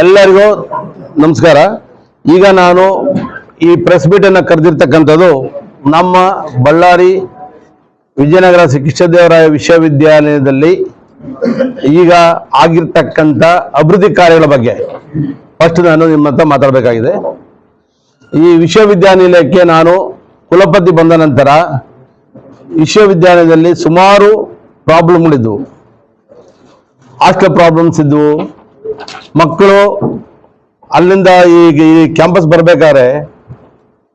ಎಲ್ಲರಿಗೂ ನಮಸ್ಕಾರ. ಈಗ ನಾನು ಈ ಪ್ರೆಸ್ ಮೀಟ್ ಅನ್ನು ಕರೆದಿರ್ತಕ್ಕಂಥದ್ದು ನಮ್ಮ ಬಳ್ಳಾರಿ ವಿಜಯನಗರ ಶ್ರೀ ಕೃಷ್ಣದೇವರಾಯ ವಿಶ್ವವಿದ್ಯಾಲಯದಲ್ಲಿ ಈಗ ಆಗಿರ್ತಕ್ಕಂಥ ಅಭಿವೃದ್ಧಿ ಕಾರ್ಯಗಳ ಬಗ್ಗೆ ಫಸ್ಟ್ ನಾನು ನಿಮ್ಮ ಹತ್ರ ಮಾತಾಡಬೇಕಾಗಿದೆ. ಈ ವಿಶ್ವವಿದ್ಯಾನಿಲಯಕ್ಕೆ ನಾನು ಕುಲಪತಿ ಬಂದ ನಂತರ ವಿಶ್ವವಿದ್ಯಾಲಯದಲ್ಲಿ ಸುಮಾರು ಪ್ರಾಬ್ಲಮ್ಗಳಿದ್ವು, ಹಾಸ್ಟೆಲ್ ಪ್ರಾಬ್ಲಮ್ಸ್ ಇದ್ವು. ಮಕ್ಕಳು ಅಲ್ಲಿಂದ ಈ ಕ್ಯಾಂಪಸ್ ಬರಬೇಕಾದ್ರೆ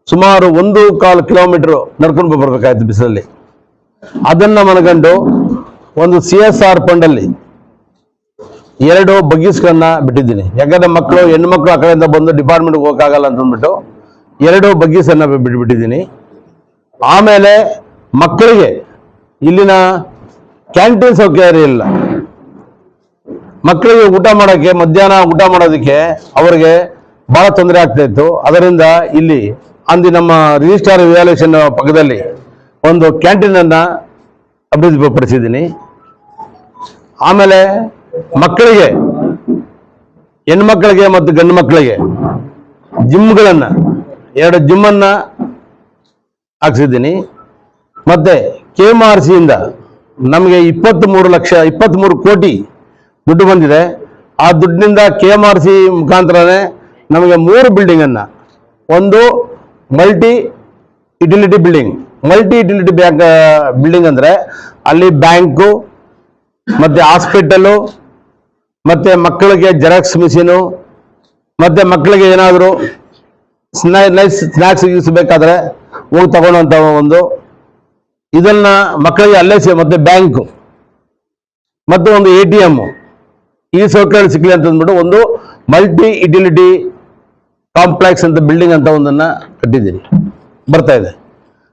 ಸುಮಾರು 1.25 ಕಿಲೋಮೀಟರ್ ನಡ್ಕೊಂಡು ಬರ್ಬೇಕಾಯ್ತು ಬಿಸಿಲಲ್ಲಿ. ಅದನ್ನ ಮನಗಂಡು ಒಂದು CSR ಫಂಡಲ್ಲಿ 2 ಬಗ್ಗೀಸ್ಗಳನ್ನ ಬಿಟ್ಟಿದ್ದೀನಿ. ಯಾಕಂದ್ರೆ ಹೆಣ್ಣು ಮಕ್ಕಳು ಆ ಕಡೆಯಿಂದ ಬಂದು ಡಿಪಾರ್ಟ್ಮೆಂಟ್ಗೆ ಹೋಗಕ್ಕಾಗಲ್ಲ ಅಂತ ಅಂದ್ಬಿಟ್ಟು 2 ಬಗ್ಗೀಸನ್ನ ಬಿಟ್ಟಿದ್ದೀನಿ. ಆಮೇಲೆ ಮಕ್ಕಳಿಗೆ ಇಲ್ಲಿನ ಕ್ಯಾಂಟೀನ್ ಸೌಕರ್ಯ ಇಲ್ಲ. ಮಕ್ಕಳಿಗೆ ಊಟ ಮಾಡೋಕ್ಕೆ, ಮಧ್ಯಾಹ್ನ ಊಟ ಮಾಡೋದಕ್ಕೆ ಅವರಿಗೆ ಬಹಳ ತೊಂದರೆ ಆಗ್ತಾ ಇತ್ತು. ಅದರಿಂದ ಇಲ್ಲಿ ನಮ್ಮ ರಿಜಿಸ್ಟ್ರಾರ್ ವ್ಯಾಲ್ಯೂಯೇಷನ್ ಪಕ್ಕದಲ್ಲಿ ಒಂದು ಕ್ಯಾಂಟೀನ್ ಅನ್ನ ಅಭಿವೃದ್ಧಿಪಡಿಸಿದ್ದೀನಿ. ಆಮೇಲೆ ಮಕ್ಕಳಿಗೆ, ಹೆಣ್ಮಕ್ಳಿಗೆ ಮತ್ತು ಗಂಡು ಮಕ್ಕಳಿಗೆ ಜಿಮ್ಗಳನ್ನ 2 ಜಿಮ್ಮನ್ನ ಹಾಕ್ಸಿದ್ದೀನಿ. ಮತ್ತೆ KMRC ಇಂದ ನಮಗೆ 23 ಕೋಟಿ ದುಡ್ಡು ಬಂದಿದೆ. ಆ ದುಡ್ಡಿನಿಂದ KMRC ಮುಖಾಂತರನೇ ನಮಗೆ 3 ಬಿಲ್ಡಿಂಗ್ ಅನ್ನ, ಒಂದು ಮಲ್ಟಿ ಯುಟಿಲಿಟಿ ಬಿಲ್ಡಿಂಗ್. ಬಿಲ್ಡಿಂಗ್ ಅಂದ್ರೆ ಅಲ್ಲಿ ಬ್ಯಾಂಕು, ಮತ್ತೆ ಹಾಸ್ಪಿಟಲು, ಮತ್ತೆ ಮಕ್ಕಳಿಗೆ ಜೆರಾಕ್ಸ್ ಮಿಷಿನು, ಮತ್ತೆ ಮಕ್ಕಳಿಗೆ ಏನಾದರೂ ಸ್ನ್ಯಾಕ್ಸ್ ಬೇಕಾದ್ರೆ ಹೋಗಿ ತಗೊಳ್ಳೋಂಥ ಇದನ್ನ ಮಕ್ಕಳಿಗೆ ಅಲ್ಲೇ ಮತ್ತೆ ಬ್ಯಾಂಕು ಮತ್ತು ಒಂದು ATM ಈ ಸೌಕರ್ಯ ಸಿಕ್ಕಲಿ ಅಂತ ಅಂದ್ಬಿಟ್ಟು ಒಂದು ಮಲ್ಟಿ ಯುಟಿಲಿಟಿ ಕಾಂಪ್ಲೆಕ್ಸ್ ಅಂತ ಬಿಲ್ಡಿಂಗ್ ಅಂತ ಒಂದನ್ನ ಕಟ್ಟಿದ್ದೀನಿ, ಬರ್ತಾ ಇದೆ.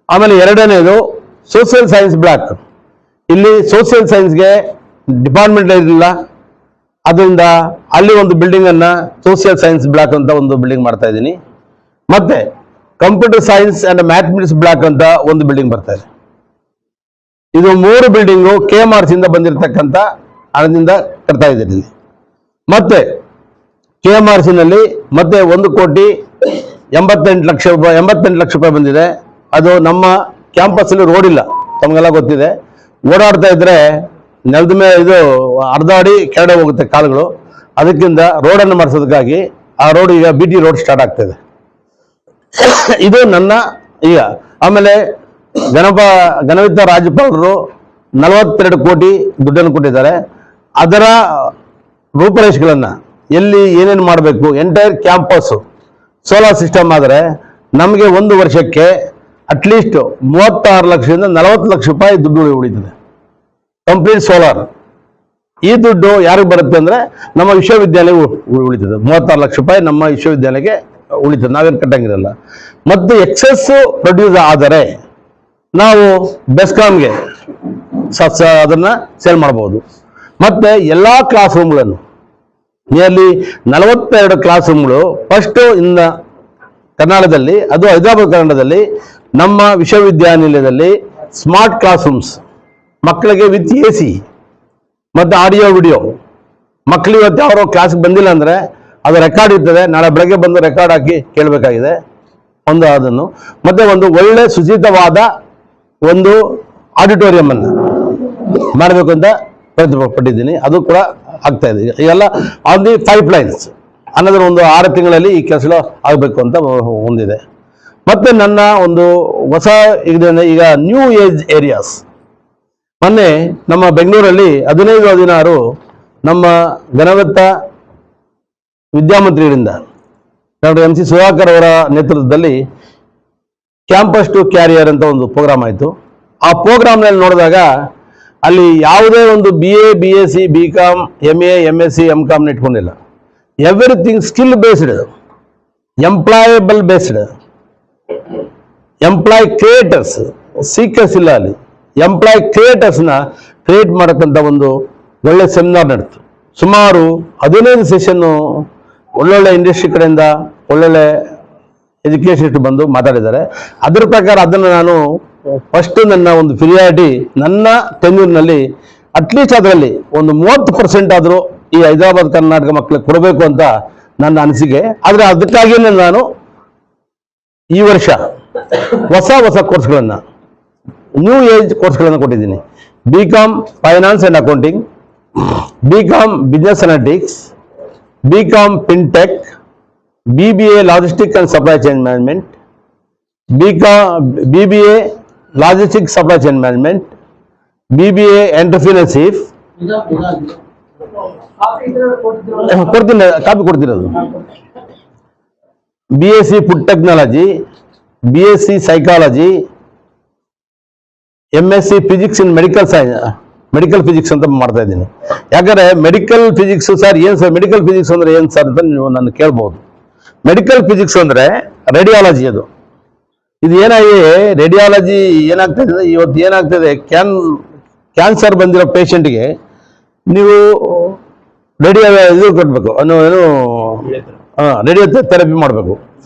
ಆಮೇಲೆ 2ನೇದು ಸೋಷಿಯಲ್ ಸೈನ್ಸ್ ಬ್ಲಾಕ್. ಇಲ್ಲಿ ಸೋಷಿಯಲ್ ಸೈನ್ಸ್ಗೆ ಡಿಪಾರ್ಟ್ಮೆಂಟ್ ಇಲ್ಲ, ಅದರಿಂದ ಅಲ್ಲಿ ಒಂದು ಬಿಲ್ಡಿಂಗ್ ಅನ್ನ ಸೋಷಿಯಲ್ ಸೈನ್ಸ್ ಬ್ಲಾಕ್ ಅಂತ ಒಂದು ಬಿಲ್ಡಿಂಗ್ ಮಾಡ್ತಾ ಇದ್ದೀನಿ. ಮತ್ತೆ computer science and mathematics block ಅಂತ ಒಂದು ಬಿಲ್ಡಿಂಗ್ ಬರ್ತಾ ಇದೆ. ಇದು 3 ಬಿಲ್ಡಿಂಗು KMRC ಇಂದ ಬಂದಿರತಕ್ಕಂಥ ಹಣದಿಂದ ಕಟ್ತಾ ಇದ್ದೀನಿ. ಮತ್ತೆ KMRC ನಲ್ಲಿ ಮತ್ತೆ 1,88,00,000 ರೂಪಾಯಿ ಬಂದಿದೆ. ಅದು ನಮ್ಮ ಕ್ಯಾಂಪಸ್ ಅಲ್ಲಿ ರೋಡ್ ಇಲ್ಲ, ತಮಗೆಲ್ಲ ಗೊತ್ತಿದೆ. ಓಡಾಡ್ತಾ ಇದ್ರೆ ನೆಲದ ಮೇಲೆ ಇದು ಅರ್ಧ ಅಡಿ ಕೆಳಗಡೆ ಹೋಗುತ್ತೆ ಕಾಲುಗಳು. ಅದಕ್ಕಿಂತ ರೋಡನ್ನು ಮಾಡಿಸೋದಕ್ಕಾಗಿ ಆ ರೋಡ್ ಈಗ BT ರೋಡ್ ಸ್ಟಾರ್ಟ್ ಆಗ್ತಾ ಇದೆ. ಇದು ನನ್ನ ಈಗ. ಆಮೇಲೆ ಘನವಿತ್ತ ರಾಜ್ಯಪಾಲರು 42 ಕೋಟಿ ದುಡ್ಡನ್ನು ಕೊಟ್ಟಿದ್ದಾರೆ. ಅದರ ರೂಪರೇಷೆಗಳನ್ನ ಎಲ್ಲಿ ಏನೇನು ಮಾಡಬೇಕು, ಎಂಟೈರ್ ಕ್ಯಾಂಪಸ್ ಸೋಲಾರ್ ಸಿಸ್ಟಮ್ ಆದರೆ ನಮಗೆ 1 ವರ್ಷಕ್ಕೆ ಅಟ್ಲೀಸ್ಟ್ 36 ಲಕ್ಷದಿಂದ 40 ಲಕ್ಷ ರೂಪಾಯಿ ದುಡ್ಡು ಉಳಿತದೆ, ಕಂಪ್ಲೀಟ್ ಸೋಲಾರ್. ಈ ದುಡ್ಡು ಯಾರಿಗೆ ಬರುತ್ತೆ ಅಂದ್ರೆ ನಮ್ಮ ವಿಶ್ವವಿದ್ಯಾಲಯ ಉಳಿತದೆ. 36 ಲಕ್ಷ ರೂಪಾಯಿ ನಮ್ಮ ವಿಶ್ವವಿದ್ಯಾಲಯಕ್ಕೆ ಉಳಿತದೆ, ನಾವೇನು ಕಟ್ಟಂಗಿರಲ್ಲ. ಮತ್ತು ಎಕ್ಸೆಸ್ ಪ್ರೊಡ್ಯೂಸ್ ಆದರೆ ನಾವು ಬೆಸ್ಕಾಂಗೆ ಅದನ್ನ ಸೇಲ್ ಮಾಡಬಹುದು. ಮತ್ತೆ ಎಲ್ಲಾ ಕ್ಲಾಸ್ ರೂಮ್ಗಳನ್ನು, ನಿಯರ್ಲಿ 42 ಕ್ಲಾಸ್ ರೂಮ್ಗಳು ಫಸ್ಟ್ ಇನ್ನ ಕರ್ನಾಟಕದಲ್ಲಿ, ಅದು ಹೈದರಾಬಾದ್ ಕರ್ನಾಟಕದಲ್ಲಿ ನಮ್ಮ ವಿಶ್ವವಿದ್ಯಾನಿಲಯದಲ್ಲಿ ಸ್ಮಾರ್ಟ್ ಕ್ಲಾಸ್ ರೂಮ್ಸ್, ಮಕ್ಕಳಿಗೆ ವಿತ್ AC ಮತ್ತು ಆಡಿಯೋ ವಿಡಿಯೋ. ಮಕ್ಕಳು ಇವತ್ತು ಯಾರೋ ಕ್ಲಾಸ್ಗೆ ಬಂದಿಲ್ಲ ಅಂದ್ರೆ ಅದು ರೆಕಾರ್ಡ್ ಇರ್ತದೆ, ನಾಳೆ ಬೆಳಗ್ಗೆ ಬಂದು ರೆಕಾರ್ಡ್ ಹಾಕಿ ಕೇಳಬೇಕಾಗಿದೆ ಅದನ್ನು. ಮತ್ತೆ ಒಂದು ಒಳ್ಳೆ ಶುಚಿತವಾದ ಒಂದು ಆಡಿಟೋರಿಯಂ ಅನ್ನು ಮಾಡಬೇಕು ಅಂತ ಪ್ರಯತ್ನಪಟ್ಟಿದ್ದೀನಿ. ಅದು ಕೂಡ ಆಗ್ತಾ ಇದೆ. ಈಗೆಲ್ಲ ಆನ್ ದಿ ಪೈಪ್ಲೈನ್ಸ್ ಅನ್ನೋದ್ರ ಒಂದು 6 ತಿಂಗಳಲ್ಲಿ ಈ ಕೆಲಸ ಆಗಬೇಕು ಅಂತ ಹೊಂದಿದೆ. ಮತ್ತೆ ನನ್ನ ಒಂದು ಹೊಸ ಈಗ ನ್ಯೂ ಏಜ್ ಏರಿಯಾಸ್, ಮೊನ್ನೆ ನಮ್ಮ ಬೆಂಗಳೂರಲ್ಲಿ 15-16 ನಮ್ಮ ಘನವಿತ್ತ ವಿದ್ಯಾಮಂತ್ರಿಗಳಿಂದ ಡಾಕ್ಟರ್ MC ಸುಧಾಕರ್ ಅವರ ನೇತೃತ್ವದಲ್ಲಿ ಕ್ಯಾಂಪಸ್ ಟು ಕ್ಯಾರಿಯರ್ ಅಂತ ಒಂದು ಪ್ರೋಗ್ರಾಮ್ ಆಯಿತು. ಆ ಪ್ರೋಗ್ರಾಮ್ನಲ್ಲಿ ನೋಡಿದಾಗ ಅಲ್ಲಿ ಯಾವುದೇ ಒಂದು BA, BSc, BCom, MA, MSc, MCom ಇಟ್ಕೊಂಡಿಲ್ಲ. Everything skill based, employable based, employ creators, seekers ಇಲ್ಲ ಅಲ್ಲಿ. ಎಂಪ್ಲಾಯ್ ಕ್ರಿಯೇಟರ್ಸ್ನ ಕ್ರಿಯೇಟ್ ಮಾಡಕ್ಕಂಥ ಒಂದು ಒಳ್ಳೆ ಸೆಮಿನಾರ್ ನಡೆಯಿತು. ಸುಮಾರು 15 ಸೆಷನ್ನು ಒಳ್ಳೊಳ್ಳೆ ಇಂಡಸ್ಟ್ರಿ ಕಡೆಯಿಂದ ಒಳ್ಳೊಳ್ಳೆ ಎಜುಕೇಷನ್ ಬಂದು ಮಾತಾಡಿದ್ದಾರೆ. ಅದರ ಪ್ರಕಾರ ಅದನ್ನು ನಾನು ಫಸ್ಟ್ ನನ್ನ ಒಂದು ಪ್ರಿಯಾರಿಟಿ, ನನ್ನ ಟೆನ್ಯೂರ್ನಲ್ಲಿ ಅಟ್ಲೀಸ್ಟ್ ಅದರಲ್ಲಿ ಒಂದು 30% ಆದರೂ ಈ ಹೈದರಾಬಾದ್ ಕರ್ನಾಟಕ ಮಕ್ಕಳಿಗೆ ಕೊಡಬೇಕು ಅಂತ ನನ್ನ ಅನಿಸಿಕೆ. ಆದರೆ ಅದಕ್ಕಾಗಿಯೇ ನಾನು ಈ ವರ್ಷ ಹೊಸ ಕೋರ್ಸ್ಗಳನ್ನು, ನ್ಯೂ ಏಜ್ ಕೋರ್ಸ್ಗಳನ್ನು ಕೊಟ್ಟಿದ್ದೀನಿ. BCom finance and accounting, BCom business analytics, BCom fintech, BBA logistic and supply chain management, BBA logistic supply chain management, BBA entrepreneurship. ಕೊಡ್ತೀನಿ, ಕಾಪಿ ಕೊಡ್ತಿರೋದು. BSc food technology, BSc psychology, MSc physics in medical physics ಅಂತ ಮಾಡ್ತಾ ಇದ್ದೀನಿ. ಯಾಕಂದ್ರೆ medical physics sir ಏನು sir, medical physics ಅಂದ್ರೆ ಏನು sir ಅಂತ ನೀವು ನನ್ನ ಕೇಳ್ಬೋದು. ಮೆಡಿಕಲ್ ಫಿಸಿಕ್ಸ್ ಅಂದ್ರೆ ರೇಡಿಯಾಲಜಿ. ಇದು ಏನಾಗಿ ರೇಡಿಯಾಲಜಿ ಏನಾಗ್ತದೆ ಇವತ್ತು, ಏನಾಗ್ತದೆ ಕ್ಯಾನ್ಸರ್ ಬಂದಿರೋ ಪೇಷಂಟ್ಗೆ ನೀವು ಇದು ಕೊಡ್ಬೇಕು, ರೇಡಿಯೋ ಥೆರಪಿ ಮಾಡಬೇಕು.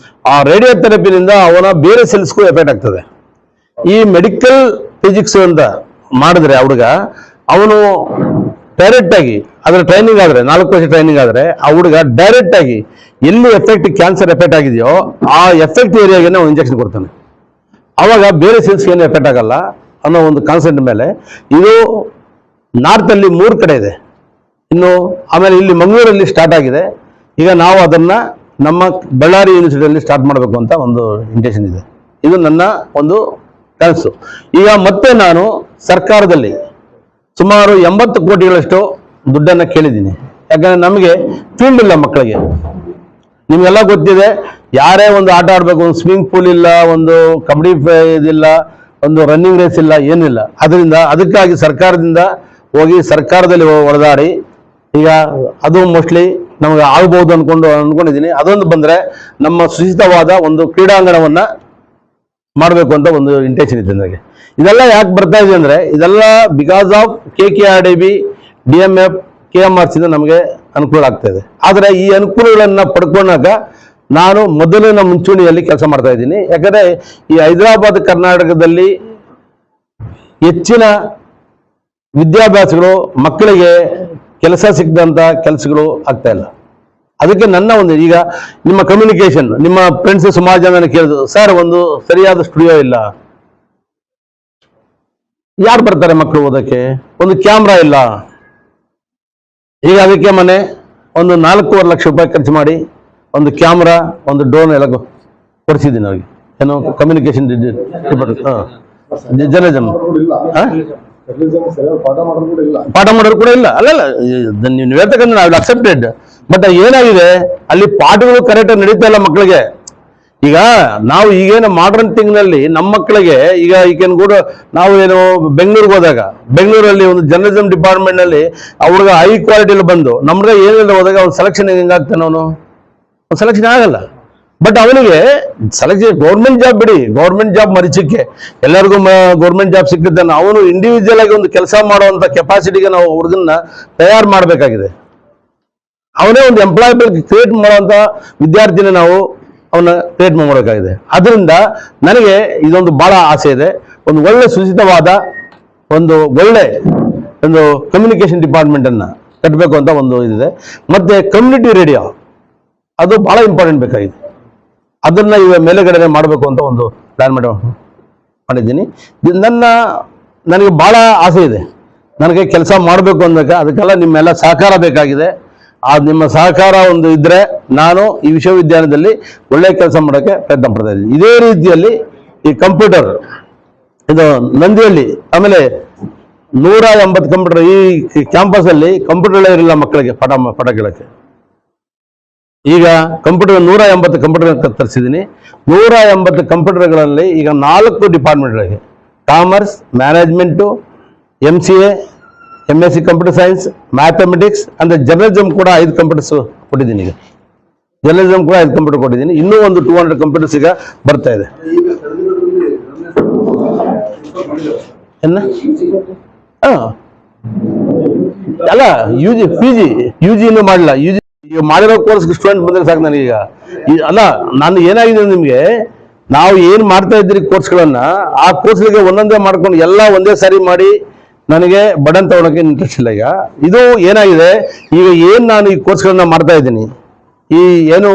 ಆ ರೇಡಿಯೋ ಥೆರಪಿನಿಂದ ಅವನ ಬೇರೆ ಸೆಲ್ಸ್ಗೂ ಎಫೆಕ್ಟ್ ಆಗ್ತದೆ. ಈ ಮೆಡಿಕಲ್ ಫಿಸಿಕ್ಸ್ ಅಂತ ಮಾಡಿದ್ರೆ ಹುಡುಗ, ಅವನು ಡೈರೆಕ್ಟ್ ಆಗಿ ಅದರ ಟ್ರೈನಿಂಗ್ ಆದರೆ 4 ವರ್ಷ ಟ್ರೈನಿಂಗ್ ಆದರೆ ಆ ಹುಡುಗ ಡೈರೆಕ್ಟ್ ಆಗಿ ಎಲ್ಲಿ ಕ್ಯಾನ್ಸರ್ ಎಫೆಕ್ಟ್ ಆಗಿದೆಯೋ ಆ ಎಫೆಕ್ಟ್ ಏರಿಯಾಗೆ ನಾವು ಇಂಜೆಕ್ಷನ್ ಕೊಡ್ತಾನೆ. ಅವಾಗ ಬೇರೆ ಸೆಲ್ಸ್ ಏನು ಎಫೆಕ್ಟ್ ಆಗಲ್ಲ ಅನ್ನೋ ಒಂದು ಕಾನ್ಸೆಪ್ಟ್ ಮೇಲೆ ಇದು ನಾರ್ತಲ್ಲಿ 3 ಕಡೆ ಇದೆ. ಇನ್ನು ಆಮೇಲೆ ಇಲ್ಲಿ ಮಂಗಳೂರಲ್ಲಿ ಸ್ಟಾರ್ಟ್ ಆಗಿದೆ. ಈಗ ನಾವು ಅದನ್ನು ನಮ್ಮ ಬಳ್ಳಾರಿ ಯೂನಿವರ್ಸಿಟಿಯಲ್ಲಿ ಸ್ಟಾರ್ಟ್ ಮಾಡಬೇಕು ಅಂತ ಒಂದು ಇಂಟೆನ್ಷನ್ ಇದೆ. ಇದು ನನ್ನ ಒಂದು ಕನಸು. ಈಗ ಮತ್ತೆ ನಾನು ಸರ್ಕಾರದಲ್ಲಿ ಸುಮಾರು 80 ಕೋಟಿಗಳಷ್ಟು ದುಡ್ಡನ್ನು ಕೇಳಿದ್ದೀನಿ. ಯಾಕಂದರೆ ನಮಗೆ ಫೀಲ್ಡ್ ಇಲ್ಲ ಮಕ್ಕಳಿಗೆ. ನಿಮಗೆಲ್ಲ ಗೊತ್ತಿದೆ, ಯಾರೇ ಒಂದು ಆಟ ಆಡಬೇಕು, ಒಂದು ಸ್ವಿಮ್ಮಿಂಗ್ ಪೂಲ್ ಇಲ್ಲ, ಒಂದು ಕಬಡ್ಡಿ ಇದಿಲ್ಲ, ಒಂದು ರನ್ನಿಂಗ್ ರೇಸ್ ಇಲ್ಲ, ಏನಿಲ್ಲ. ಅದಕ್ಕಾಗಿ ಸರ್ಕಾರದಿಂದ ಹೋಗಿ ಸರ್ಕಾರದಲ್ಲಿ ಹೊಡೆದಾಡಿ ಈಗ ಅದು ಮೋಸ್ಟ್ಲಿ ನಮಗೆ ಆಗ್ಬೋದು ಅನ್ಕೊಂಡಿದ್ದೀನಿ. ಅದೊಂದು ಬಂದರೆ ನಮ್ಮ ಸುಚಿತವಾದ ಒಂದು ಕ್ರೀಡಾಂಗಣವನ್ನು ಮಾಡಬೇಕು ಅಂತ ಒಂದು ಇಂಟೆನ್ಷನ್ ಇದೆ ನನಗೆ. ಇದೆಲ್ಲ ಯಾಕೆ ಬರ್ತಾ ಇದೆ ಅಂದರೆ, ಇದೆಲ್ಲ because of KKRDB, DMF, KMRC ನಮಗೆ ಅನುಕೂಲ ಆಗ್ತಾ ಇದೆ. ಆದರೆ ಈ ಅನುಕೂಲಗಳನ್ನು ಪಡ್ಕೊಂಡಾಗ ನಾನು ಮೊದಲಿನ ಮುಂಚೂಣಿಯಲ್ಲಿ ಕೆಲಸ ಮಾಡ್ತಾ ಇದ್ದೀನಿ. ಯಾಕಂದರೆ ಈ ಹೈದರಾಬಾದ್ ಕರ್ನಾಟಕದಲ್ಲಿ ಹೆಚ್ಚಿನ ವಿದ್ಯಾಭ್ಯಾಸಗಳು ಮಕ್ಕಳಿಗೆ ಕೆಲಸ ಸಿಕ್ಕದಂಥ ಕೆಲಸಗಳು ಆಗ್ತಾ ಇಲ್ಲ. ಅದಕ್ಕೆ ನನ್ನ ಒಂದು ಈಗ ನಿಮ್ಮ ಕಮ್ಯುನಿಕೇಶನ್, ನಿಮ್ಮ ಫ್ರೆಂಡ್ಸ್ ಸುಮಾರು ಜನ ಕೇಳಿದ್ರು, ಸರ್ ಒಂದು ಸರಿಯಾದ ಸ್ಟುಡಿಯೋ ಇಲ್ಲ, ಯಾರು ಬರ್ತಾರೆ ಮಕ್ಕಳು ಓದಕ್ಕೆ, ಒಂದು ಕ್ಯಾಮ್ರಾ ಇಲ್ಲ. ಈಗ ಅದಕ್ಕೆ ಮನೆ ಒಂದು 4.5 ಲಕ್ಷ ರೂಪಾಯಿ ಖರ್ಚು ಮಾಡಿ ಒಂದು ಕ್ಯಾಮ್ರಾ, ಒಂದು ಡ್ರೋನ್ ಎಲ್ಲ ಕೊಡಿಸಿದ್ದೀನಿ ಅವ್ರಿಗೆ. ಏನೋ ಕಮ್ಯುನಿಕೇಶನ್ ಜರ್ನಲಿಸಮ್ ಪಾಠ ಮಾಡೋರು ಕೂಡ ಇಲ್ಲ. ಅಲ್ಲಲ್ಲ, ನೀವು ಹೇಳ್ತಕ್ಕಂಥ ನಾವು ಅಕ್ಸೆಪ್ಟೆಡ್. ಬಟ್ ಏನಾಗಿದೆ ಅಲ್ಲಿ ಪಾಠಗಳು ಕರೆಕ್ಟಾಗಿ ನಡೀತಾ ಇಲ್ಲ ಮಕ್ಕಳಿಗೆ. ಈಗ ನಾವು ಈಗೇನು ಮಾಡರ್ನ್ ಥಿಂಗ್ನಲ್ಲಿ ನಮ್ಮ ಮಕ್ಕಳಿಗೆ ಈಗ ಕೂಡ ನಾವು ಏನು ಬೆಂಗಳೂರಿಗೆ ಹೋದಾಗ, ಬೆಂಗಳೂರಲ್ಲಿ ಒಂದು ಜರ್ನಲಿಸಮ್ ಡಿಪಾರ್ಟ್ಮೆಂಟ್ನಲ್ಲಿ ಅವ್ರಿಗೆ ಹೈ ಕ್ವಾಲಿಟಿಯಲ್ಲಿ ಬಂದು ನಮ್ಗೆ ಏನಿಲ್ಲ ಹೋದಾಗ ಅವ್ನು ಸೆಲೆಕ್ಷನ್ ಹೆಂಗಾಗ್ತಾನೆ, ಅವನು ಸೆಲೆಕ್ಷನ್ ಆಗಲ್ಲ. ಬಟ್ ಅವನಿಗೆ ಸೆಲೆಕ್ಷನ್ ಗೌರ್ಮೆಂಟ್ ಜಾಬ್ ಬಿಡಿ, ಗೌರ್ಮೆಂಟ್ ಜಾಬ್ ಮರಿಚಿಕ್ಕೆ ಎಲ್ಲರಿಗೂ ಗೌರ್ಮೆಂಟ್ ಜಾಬ್ ಸಿಕ್ಕಿದ್ದಾನೆ. ಅವನು ಇಂಡಿವಿಜುವಲ್ ಆಗಿ ಒಂದು ಕೆಲಸ ಮಾಡುವಂಥ ಕೆಪಾಸಿಟಿಗೆ ನಾವು ಹುಡುಗನ್ನ ತಯಾರು ಮಾಡಬೇಕಾಗಿದೆ. ಅವನೇ ಒಂದು ಎಂಪ್ಲಾಯಬಲ್ ಕ್ರಿಯೇಟ್ ಮಾಡುವಂಥ ವಿದ್ಯಾರ್ಥಿನ ನಾವು ಅವನ್ನ ಕ್ರಿಯೇಟ್ ಮಾಡಬೇಕಾಗಿದೆ. ಅದರಿಂದ ನನಗೆ ಇದೊಂದು ಬಹಳ ಆಸೆ ಇದೆ. ಒಂದು ಒಳ್ಳೆ ಸುಚಿತವಾದ ಒಂದು ಒಳ್ಳೆ ಒಂದು ಕಮ್ಯುನಿಕೇಶನ್ ಡಿಪಾರ್ಟ್ಮೆಂಟನ್ನು ಕಟ್ಟಬೇಕು ಅಂತ ಒಂದು ಇದಿದೆ. ಮತ್ತು ಕಮ್ಯುನಿಟಿ ರೇಡಿಯೋ ಅದು ಬಹಳ ಇಂಪಾರ್ಟೆಂಟ್ ಬೇಕಾಗಿದೆ. ಅದನ್ನು ಈಗ ಮೇಲೆಗಡೆ ಮಾಡಬೇಕು ಅಂತ ಒಂದು ಪ್ಲ್ಯಾನ್ ಮಾಡಿದ್ದೀನಿ. ನನಗೆ ಭಾಳ ಆಸೆ ಇದೆ. ನನಗೆ ಕೆಲಸ ಮಾಡಬೇಕು ಅಂದಾಗ ಅದಕ್ಕೆಲ್ಲ ನಿಮ್ಮೆಲ್ಲ ಸಹಕಾರ ಬೇಕಾಗಿದೆ. ನಿಮ್ಮ ಸಹಕಾರ ಒಂದು ಇದ್ದರೆ ನಾನು ಈ ವಿಶ್ವವಿದ್ಯಾಲಯದಲ್ಲಿ ಒಳ್ಳೆಯ ಕೆಲಸ ಮಾಡೋಕ್ಕೆ ಪ್ರಯತ್ನ ಪಡ್ತಾ ಇದ್ದೀನಿ. ಇದೇ ರೀತಿಯಲ್ಲಿ ಈ ಕಂಪ್ಯೂಟರ್ ಇದು ನಂದಿಯಲ್ಲಿ, ಆಮೇಲೆ 180 ಕಂಪ್ಯೂಟರ್ ಈ ಕ್ಯಾಂಪಸಲ್ಲಿ ಕಂಪ್ಯೂಟರ್ಗಳೇ ಇರಲಿಲ್ಲ ಮಕ್ಕಳಿಗೆ ಪಾಠ ಕೇಳೋಕ್ಕೆ. ಈಗ ಕಂಪ್ಯೂಟರ್ 180 ಕಂಪ್ಯೂಟರ್ ತರಿಸಿದ್ದೀನಿ. 180 ಕಂಪ್ಯೂಟರ್ಗಳಲ್ಲಿ ಈಗ 4 ಡಿಪಾರ್ಟ್ಮೆಂಟ್ಗಳಿಗೆ, commerce, management, MCA, MSc computer science, mathematics ಅಂದರೆ ಜರ್ನಲಿಸಮ್ ಕೂಡ 5 ಕಂಪ್ಯೂಟರ್ಸ್ ಕೊಟ್ಟಿದ್ದೀನಿ. ಈಗ ಜರ್ನಲಿಸಮ್ ಕೂಡ 5 ಕಂಪ್ಯೂಟರ್ ಕೊಟ್ಟಿದ್ದೀನಿ. ಇನ್ನೂ ಒಂದು 200 ಕಂಪ್ಯೂಟರ್ಸ್ ಈಗ ಬರ್ತಾ ಇದೆ. ಅಲ್ಲ UG ಇನ್ನೂ ಮಾಡಲ್ಲ. ಈಗ ಮಾಡಿರೋ ಕೋರ್ಸ್ ಸ್ಟೂಡೆಂಟ್ ಬಂದರೆ ಸಾಕು ನನಗೀಗ. ಅಲ್ಲ, ನಾನು ಏನಾಗಿದೆ ನಿಮಗೆ, ನಾವು ಏನು ಮಾಡ್ತಾ ಇದ್ದೀರಿ ಕೋರ್ಸ್ಗಳನ್ನು, ಆ ಕೋರ್ಸ್ಗಳಿಗೆ ಒಂದೊಂದೇ ಮಾಡ್ಕೊಂಡು ಎಲ್ಲ ಒಂದೇ ಸಾರಿ ಮಾಡಿ ನನಗೆ ಬಟನ್ ತಗೊಳಕ್ಕೆ ಇಂಟ್ರೆಸ್ಟ್ ಇಲ್ಲ. ಈಗ ಇದು ಏನಾಗಿದೆ, ಈಗ ಏನು ನಾನು ಈ ಕೋರ್ಸ್ಗಳನ್ನ ಮಾಡ್ತಾ ಇದ್ದೀನಿ, ಈ ಏನು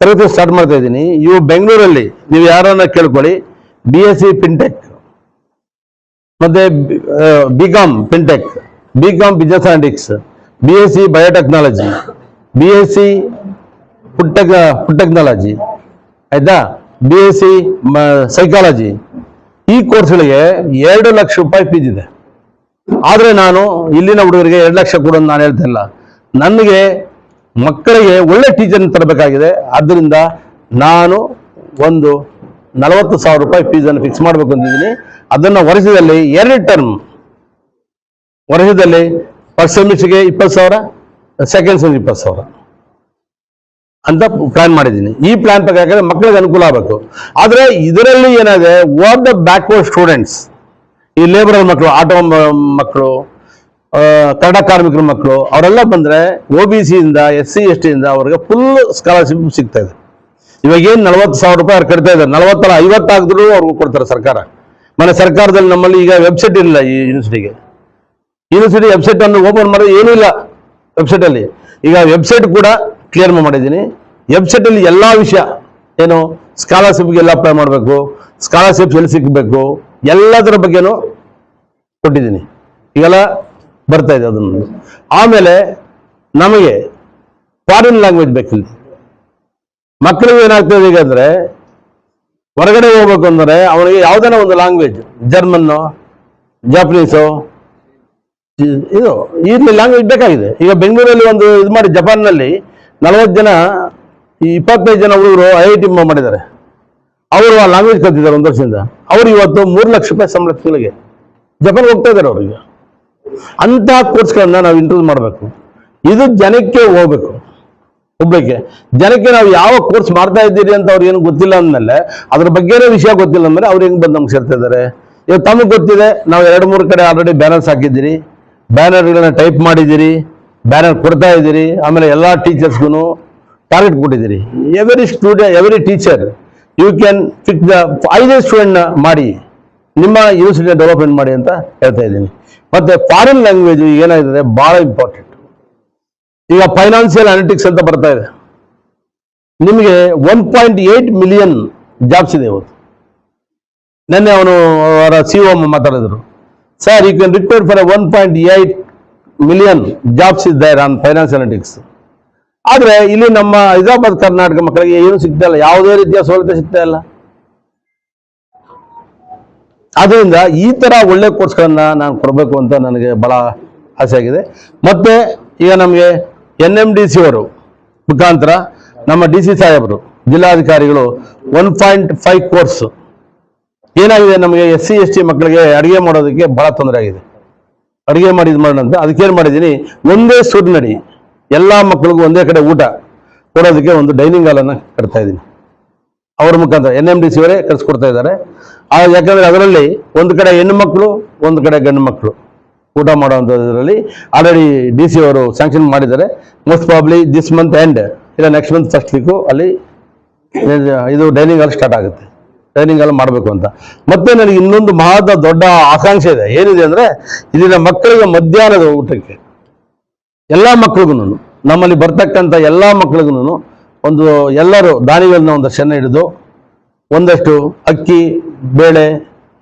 ತರಗತಿ ಸ್ಟಾರ್ಟ್ ಮಾಡ್ತಾ ಇದ್ದೀನಿ, ಇವು ಬೆಂಗಳೂರಲ್ಲಿ ನೀವು ಯಾರನ್ನ ಕೇಳ್ಕೊಳ್ಳಿ, BSc ಫಿನ್ಟೆಕ್, ಮತ್ತೆ BCom fintech, BCom business analytics, BSc biotechnology, BSc food technology, ಆಯ್ತಾ, BSc ಸೈಕಾಲಜಿ, ಈ ಕೋರ್ಸ್ಗಳಿಗೆ 2 ಲಕ್ಷ ರೂಪಾಯಿ ಫೀಸ್ ಇದೆ. ಆದರೆ ನಾನು ಇಲ್ಲಿನ ಹುಡುಗರಿಗೆ 2 ಲಕ್ಷ ಕೊಡು ಅಂತ ನಾನು ಹೇಳ್ತಾ ಇಲ್ಲ. ನನಗೆ ಮಕ್ಕಳಿಗೆ ಒಳ್ಳೆ ಟೀಚರ್ನ ತರಬೇಕಾಗಿದೆ. ಆದ್ದರಿಂದ ನಾನು ಒಂದು 40,000 ರೂಪಾಯಿ ಫೀಸನ್ನು ಫಿಕ್ಸ್ ಮಾಡಬೇಕು ಅಂತಿದ್ದೀನಿ. ಅದನ್ನು ವರ್ಷದಲ್ಲಿ 2 ಟರ್ಮ್, ವರ್ಷದಲ್ಲಿ ಫಸ್ಟ್ ಸೆಮಿಸ್ಟರ್ಗೆ 20,000, ಸೆಕೆಂಡ್ ಸೆಮಿಸ್ಟರ್ 20,000 ಅಂತ ಪ್ಲಾನ್ ಮಾಡಿದ್ದೀನಿ. ಈ ಪ್ಲಾನ್ ಪ್ರಕಾರ ಮಕ್ಕಳಿಗೆ ಅನುಕೂಲ ಆಗಬೇಕು. ಆದರೆ ಇದರಲ್ಲಿ ಏನಾಗಿದೆ, ವಾಟ್ ದ ಬ್ಯಾಕ್ವರ್ಡ್ ಸ್ಟೂಡೆಂಟ್ಸ್, ಈ ಲೇಬರರ್ ಮಕ್ಕಳು, ಆಟೋ ಮಕ್ಕಳು, ಕನ್ನಡ ಕಾರ್ಮಿಕರ ಮಕ್ಕಳು, ಅವರೆಲ್ಲ ಬಂದರೆ OBC ಇಂದ SC ST ಇಂದ ಅವ್ರಿಗೆ ಫುಲ್ ಸ್ಕಾಲರ್ಶಿಪ್ ಸಿಗ್ತಾ ಇದೆ. ಇವಾಗ ಏನು 40,000 ರೂಪಾಯಿ ಅವ್ರು ಕಟ್ತಾ ಇದ್ದಾರೆ, 40 ಅಲ್ಲ 50 ಆಗಿದ್ರು ಅವ್ರಿಗೆ ಕೊಡ್ತಾರೆ ಸರ್ಕಾರ. ಸರ್ಕಾರದಲ್ಲಿ ನಮ್ಮಲ್ಲಿ ಈಗ ವೆಬ್ಸೈಟ್ ಇಲ್ಲ. ಈ ಯೂನಿವರ್ಸಿಟಿ ವೆಬ್ಸೈಟ್ ಅನ್ನು ಓಪನ್ ಮಾಡೋದು ಏನೂ ಇಲ್ಲ ವೆಬ್ಸೈಟಲ್ಲಿ. ಈಗ ವೆಬ್ಸೈಟ್ ಕೂಡ ಕ್ಲಿಯರ್ ಮಾಡಿದ್ದೀನಿ. ವೆಬ್ಸೈಟಲ್ಲಿ ಎಲ್ಲ ವಿಷಯ ಏನು, ಸ್ಕಾಲರ್ಶಿಪ್ಗೆ ಎಲ್ಲ ಅಪ್ಲೈ ಮಾಡಬೇಕು, ಸ್ಕಾಲರ್ಶಿಪ್ ಎಲ್ಲಿ ಸಿಗಬೇಕು, ಎಲ್ಲದರ ಬಗ್ಗೆನೂ ಕೊಟ್ಟಿದ್ದೀನಿ. ಈಗೆಲ್ಲ ಬರ್ತಾ ಇದೆ ಅದನ್ನು. ಆಮೇಲೆ ನಮಗೆ ಫಾರಿನ್ ಲ್ಯಾಂಗ್ವೇಜ್ ಬೇಕಿಲ್ಲ. ಮಕ್ಕಳಿಗೆ ಏನಾಗ್ತದೆ ಈಗ ಅಂದರೆ, ಹೊರಗಡೆ ಹೋಗ್ಬೇಕು ಅಂದರೆ ಅವನಿಗೆ ಯಾವುದಾನ ಒಂದು ಲ್ಯಾಂಗ್ವೇಜ್, ಜರ್ಮನ್ನು, ಜಾಪನೀಸು, ಇದು ಈ ಲ್ಯಾಂಗ್ವೇಜ್ ಬೇಕಾಗಿದೆ. ಈಗ ಬೆಂಗಳೂರಲ್ಲಿ ಒಂದು ಇದು ಮಾಡಿ, ಜಪಾನ್ನಲ್ಲಿ 40 ಜನ, 25 ಜನ ಹುಡುಗರು IIT ಮಾಡಿದ್ದಾರೆ. ಅವರು ಆ ಲ್ಯಾಂಗ್ವೇಜ್ ಕಲ್ತಿದ್ದಾರೆ 1 ವರ್ಷದಿಂದ. ಅವರು ಇವತ್ತು 3 ಲಕ್ಷ ರೂಪಾಯಿ ಸಂಬಳ ತಿಂಗಳಿಗೆ ಜಪಾನ್ಗೆ ಹೋಗ್ತಾ ಇದ್ದಾರೆ ಅವ್ರಿಗೆ. ಅಂಥ ಕೋರ್ಸ್ಗಳನ್ನ ನಾವು ಇಂಟ್ರೊಡ್ಯೂಸ್ ಮಾಡಬೇಕು. ಇದು ಜನಕ್ಕೆ ಹೋಗ್ಬೇಕು. ಒಬ್ಬಕ್ಕೆ ಜನಕ್ಕೆ ನಾವು ಯಾವ ಕೋರ್ಸ್ ಮಾಡ್ತಾ ಇದ್ದೀರಿ ಅಂತ ಅವ್ರಿಗೆ ಏನು ಗೊತ್ತಿಲ್ಲ ಅಂದಮೇಲೆ, ಅದ್ರ ಬಗ್ಗೆನೇ ವಿಷಯ ಗೊತ್ತಿಲ್ಲ ಅಂದಮೇಲೆ ಅವ್ರು ಹೆಂಗೆ ಬಂದು ನಮ್ಗೆ ಸೇರ್ತಾ ಇದ್ದಾರೆ. ಇವಾಗ ತಮಗೆ ಗೊತ್ತಿದೆ, ನಾವು 2-3 ಕಡೆ ಆಲ್ರೆಡಿ ಬ್ಯಾನರ್ಸ್ ಹಾಕಿದ್ದೀರಿ, ಬ್ಯಾನರ್ಗಳನ್ನ ಟೈಪ್ ಮಾಡಿದ್ದೀರಿ, ಬ್ಯಾನರ್ ಕೊಡ್ತಾ ಇದ್ದೀರಿ. ಆಮೇಲೆ ಎಲ್ಲ ಟೀಚರ್ಸ್ಗೂ ಟಾರ್ಗೆಟ್ ಕೊಟ್ಟಿದ್ದೀರಿ. Every teacher you can fix the 5 ಸ್ಟೂಡೆಂಟ್ನ ಮಾಡಿ ನಿಮ್ಮ ಯೂನಿವರ್ಸಿಟಿನ ಡೆವಲಪ್ಮೆಂಟ್ ಮಾಡಿ ಅಂತ ಹೇಳ್ತಾ ಇದ್ದೀನಿ. ಮತ್ತೆ ಫಾರಿನ್ ಲ್ಯಾಂಗ್ವೇಜ್ ಏನಾಗಿದೆ ಭಾಳ ಇಂಪಾರ್ಟೆಂಟ್. ಈಗ ಫೈನಾನ್ಷಿಯಲ್ ಅನಾಲಿಟಿಕ್ಸ್ ಅಂತ ಬರ್ತಾ ಇದೆ. ನಿಮಗೆ 1.8 ಮಿಲಿಯನ್ ಜಾಬ್ಸ್ ಇದೆ ಇವತ್ತು. ನೆನ್ನೆ ಅವರ CEO ಮಾತಾಡಿದ್ರು, sir you can require for 1.8 million jobs is there on finance analytics. ಆದರೆ ಇಲ್ಲಿ ನಮ್ಮ ಹೈದರಾಬಾದ್ ಕರ್ನಾಟಕ ಮಕ್ಕಳಿಗೆ ಏನು ಸಿಗ್ತಾ ಇಲ್ಲ, ಯಾವುದೇ ರೀತಿಯ ಸೌಲಭ್ಯ ಸಿಗ್ತಾ ಇಲ್ಲ. ಆದ್ದರಿಂದ ಈ ಥರ ಒಳ್ಳೆ ಕೋರ್ಸ್ಗಳನ್ನ ನಾನು ಕೊಡಬೇಕು ಅಂತ ನನಗೆ ಭಾಳ ಆಸೆ ಆಗಿದೆ. ಮತ್ತೆ ಈಗ ನಮಗೆ NMDC ಅವರು ಮುಖಾಂತರ ನಮ್ಮ DC ಸಾಹೇಬರು, ಜಿಲ್ಲಾಧಿಕಾರಿಗಳು 1.5 ಕೋರ್ಸ್ ಏನಾಗಿದೆ, ನಮಗೆ SC ST ಮಕ್ಕಳಿಗೆ ಅಡುಗೆ ಮಾಡೋದಕ್ಕೆ ಭಾಳ ತೊಂದರೆ ಆಗಿದೆ. ಅಡುಗೆ ಮಾಡಿದ್ ಮಾಡೋಣ ಅಂತ ಅದಕ್ಕೇನು ಮಾಡಿದ್ದೀನಿ, ಒಂದೇ ಸೂರಿನಡಿ ಎಲ್ಲ ಮಕ್ಕಳಿಗೂ ಒಂದೇ ಕಡೆ ಊಟ ಕೊಡೋದಕ್ಕೆ ಒಂದು ಡೈನಿಂಗ್ ಹಾಲನ್ನು ಕಟ್ತಾ ಇದ್ದೀನಿ. ಅವ್ರ ಮುಖಾಂತರ NMDC ಅವರೇ ಕಳಿಸ್ಕೊಡ್ತಾ ಇದ್ದಾರೆ. ಯಾಕಂದರೆ ಅದರಲ್ಲಿ ಒಂದು ಕಡೆ ಹೆಣ್ಣು ಮಕ್ಕಳು, ಒಂದು ಕಡೆ ಗಂಡು ಮಕ್ಕಳು ಊಟ ಮಾಡೋವಂಥದ್ರಲ್ಲಿ ಆಲ್ರೆಡಿ DC ಅವರು ಸ್ಯಾಂಕ್ಷನ್ ಮಾಡಿದ್ದಾರೆ. Most probably this month end ಇಲ್ಲ ನೆಕ್ಸ್ಟ್ ಮಂತ್ ಫಸ್ಟ್ ವೀಕು ಅಲ್ಲಿ ಇದು ಡೈನಿಂಗ್ ಹಾಲ್ ಸ್ಟಾರ್ಟ್ ಆಗುತ್ತೆ. ಡೈನಿಂಗ್ ಹಾಲ್ ಮಾಡಬೇಕು ಅಂತ. ಮತ್ತೆ ನನಗೆ ಇನ್ನೊಂದು ದೊಡ್ಡ ಆಕಾಂಕ್ಷೆ ಇದೆ. ಏನಿದೆ ಅಂದರೆ, ಇಲ್ಲಿನ ಮಕ್ಕಳಿಗೆ ಮಧ್ಯಾಹ್ನದ ಊಟಕ್ಕೆ ಎಲ್ಲ ಮಕ್ಕಳಿಗೂ, ನಮ್ಮಲ್ಲಿ ಬರ್ತಕ್ಕಂಥ ಎಲ್ಲ ಮಕ್ಕಳಿಗೂ ಒಂದು ಎಲ್ಲರೂ ದಾನಿಗಳನ್ನ ಒಂದಷ್ಟು ಜನ ಹಿಡಿದು ಒಂದಷ್ಟು ಅಕ್ಕಿ, ಬೇಳೆ,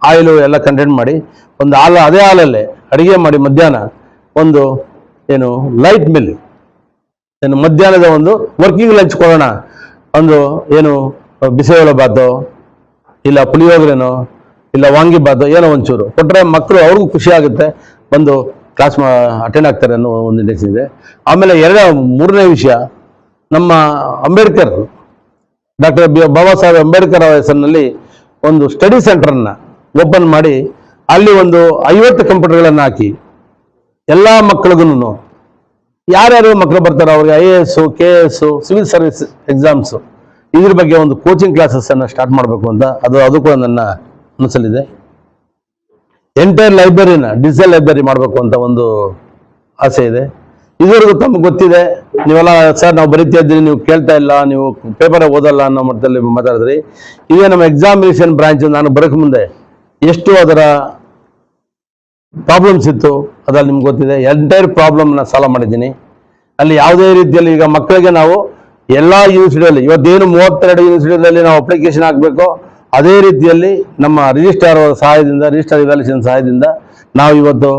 ಆಯಿಲು ಎಲ್ಲ ಕಂಟೆಂಟ್ ಮಾಡಿ ಒಂದು ಅದೇ ಹಾಲಲ್ಲೇ ಅಡುಗೆ ಮಾಡಿ ಮಧ್ಯಾಹ್ನ ಒಂದು ಏನು ಲೈಟ್ ಮಿಲ್, ಏನು ಮಧ್ಯಾಹ್ನದ ಒಂದು ವರ್ಕಿಂಗ್ ಲಂಚ್ ಕೊಡೋಣ. ಒಂದು ಏನು ಬಿಸಿಬೇಳೆ ಬಾತು, ಇಲ್ಲ ಪುಳಿಯೋಗರೆನೋ, ಇಲ್ಲ ವಾಂಗಿ ಬಾತು, ಏನೋ ಒಂಚೂರು ಕೊಟ್ಟರೆ ಮಕ್ಕಳು ಅವ್ರಿಗೂ ಖುಷಿ ಆಗುತ್ತೆ, ಬಂದು ಕ್ಲಾಸ್ ಅಟೆಂಡ್ ಆಗ್ತಾರೆ ಅನ್ನೋ ಒಂದು ಇಂಟೆನ್ಷನ್ ಇದೆ. ಆಮೇಲೆ 3ನೇ ವಿಷಯ, ನಮ್ಮ ಅಂಬೇಡ್ಕರ್, ಡಾಕ್ಟರ್ ಬಾಬಾ ಸಾಹೇಬ್ ಅಂಬೇಡ್ಕರ್ ಅವರ ಹೆಸರಿನಲ್ಲಿ ಒಂದು ಸ್ಟಡಿ ಸೆಂಟರನ್ನ ಓಪನ್ ಮಾಡಿ ಅಲ್ಲಿ ಒಂದು 50 ಕಂಪ್ಯೂಟರ್ಗಳನ್ನು ಹಾಕಿ ಎಲ್ಲ ಮಕ್ಕಳಿಗೂ, ಯಾರ್ಯಾರು ಮಕ್ಕಳು ಬರ್ತಾರೋ ಅವ್ರಿಗೆ IAS, KS, civil service exams ಇದ್ರ ಬಗ್ಗೆ ಒಂದು ಕೋಚಿಂಗ್ ಕ್ಲಾಸಸ್ಸನ್ನು ಸ್ಟಾರ್ಟ್ ಮಾಡಬೇಕು ಅಂತ ಅದು ಕೂಡ ನನ್ನ ಮನಸ್ಸಲ್ಲಿದೆ. ಎಂಟೈರ್ ಲೈಬ್ರರಿನ ಡಿಜಿಟಲ್ ಲೈಬ್ರರಿ ಮಾಡಬೇಕು ಅಂತ ಒಂದು ಆಸೆ ಇದೆ. ಇದುವರೆಗೂ ತಮಗೆ ಗೊತ್ತಿದೆ, ನೀವೆಲ್ಲ ಸರ್ ನಾವು ಬರೀತಾ ಇದ್ದೀರಿ, ನೀವು ಕೇಳ್ತಾ ಇಲ್ಲ, ನೀವು ಪೇಪರೇ ಓದಲ್ಲ ಅನ್ನೋ ಮಟ್ಟದಲ್ಲಿ ಮಾತಾಡಿದ್ರಿ. ಈಗ ನಮ್ಮ ಎಕ್ಸಾಮಿನೇಷನ್ ಬ್ರಾಂಚ್ ನಾನು ಬರೋಕ್ಕೆ ಮುಂದೆ ಎಷ್ಟು ಅದರ ಪ್ರಾಬ್ಲಮ್ಸ್ ಇತ್ತು, ಅದ್ರಲ್ಲಿ ನಿಮ್ಗೆ ಗೊತ್ತಿದೆ. ಎಂಟೈರ್ ಪ್ರಾಬ್ಲಮ್ನ ಸಾಲ್ವ್ ಮಾಡಿದ್ದೀನಿ. ಅಲ್ಲಿ ಯಾವುದೇ ರೀತಿಯಲ್ಲಿ ಈಗ ಮಕ್ಕಳಿಗೆ ನಾವು ಎಲ್ಲ ಯೂನಿವರ್ಸಿಟಿಯಲ್ಲಿ ಇವತ್ತೇನು 32 ಯೂನಿವರ್ಸಿಟಿಗಳಲ್ಲಿ ನಾವು ಅಪ್ಲಿಕೇಶನ್ ಹಾಕಬೇಕು, ಅದೇ ರೀತಿಯಲ್ಲಿ ನಮ್ಮ ರಿಜಿಸ್ಟ್ರಾರ್ ಸಹಾಯದಿಂದ, ರಿಜಿಸ್ಟ್ರಾರ್ ಇವ್ಯಾಲ್ಯೂಷನ್ ಸಹಾಯದಿಂದ ನಾವು ಇವತ್ತು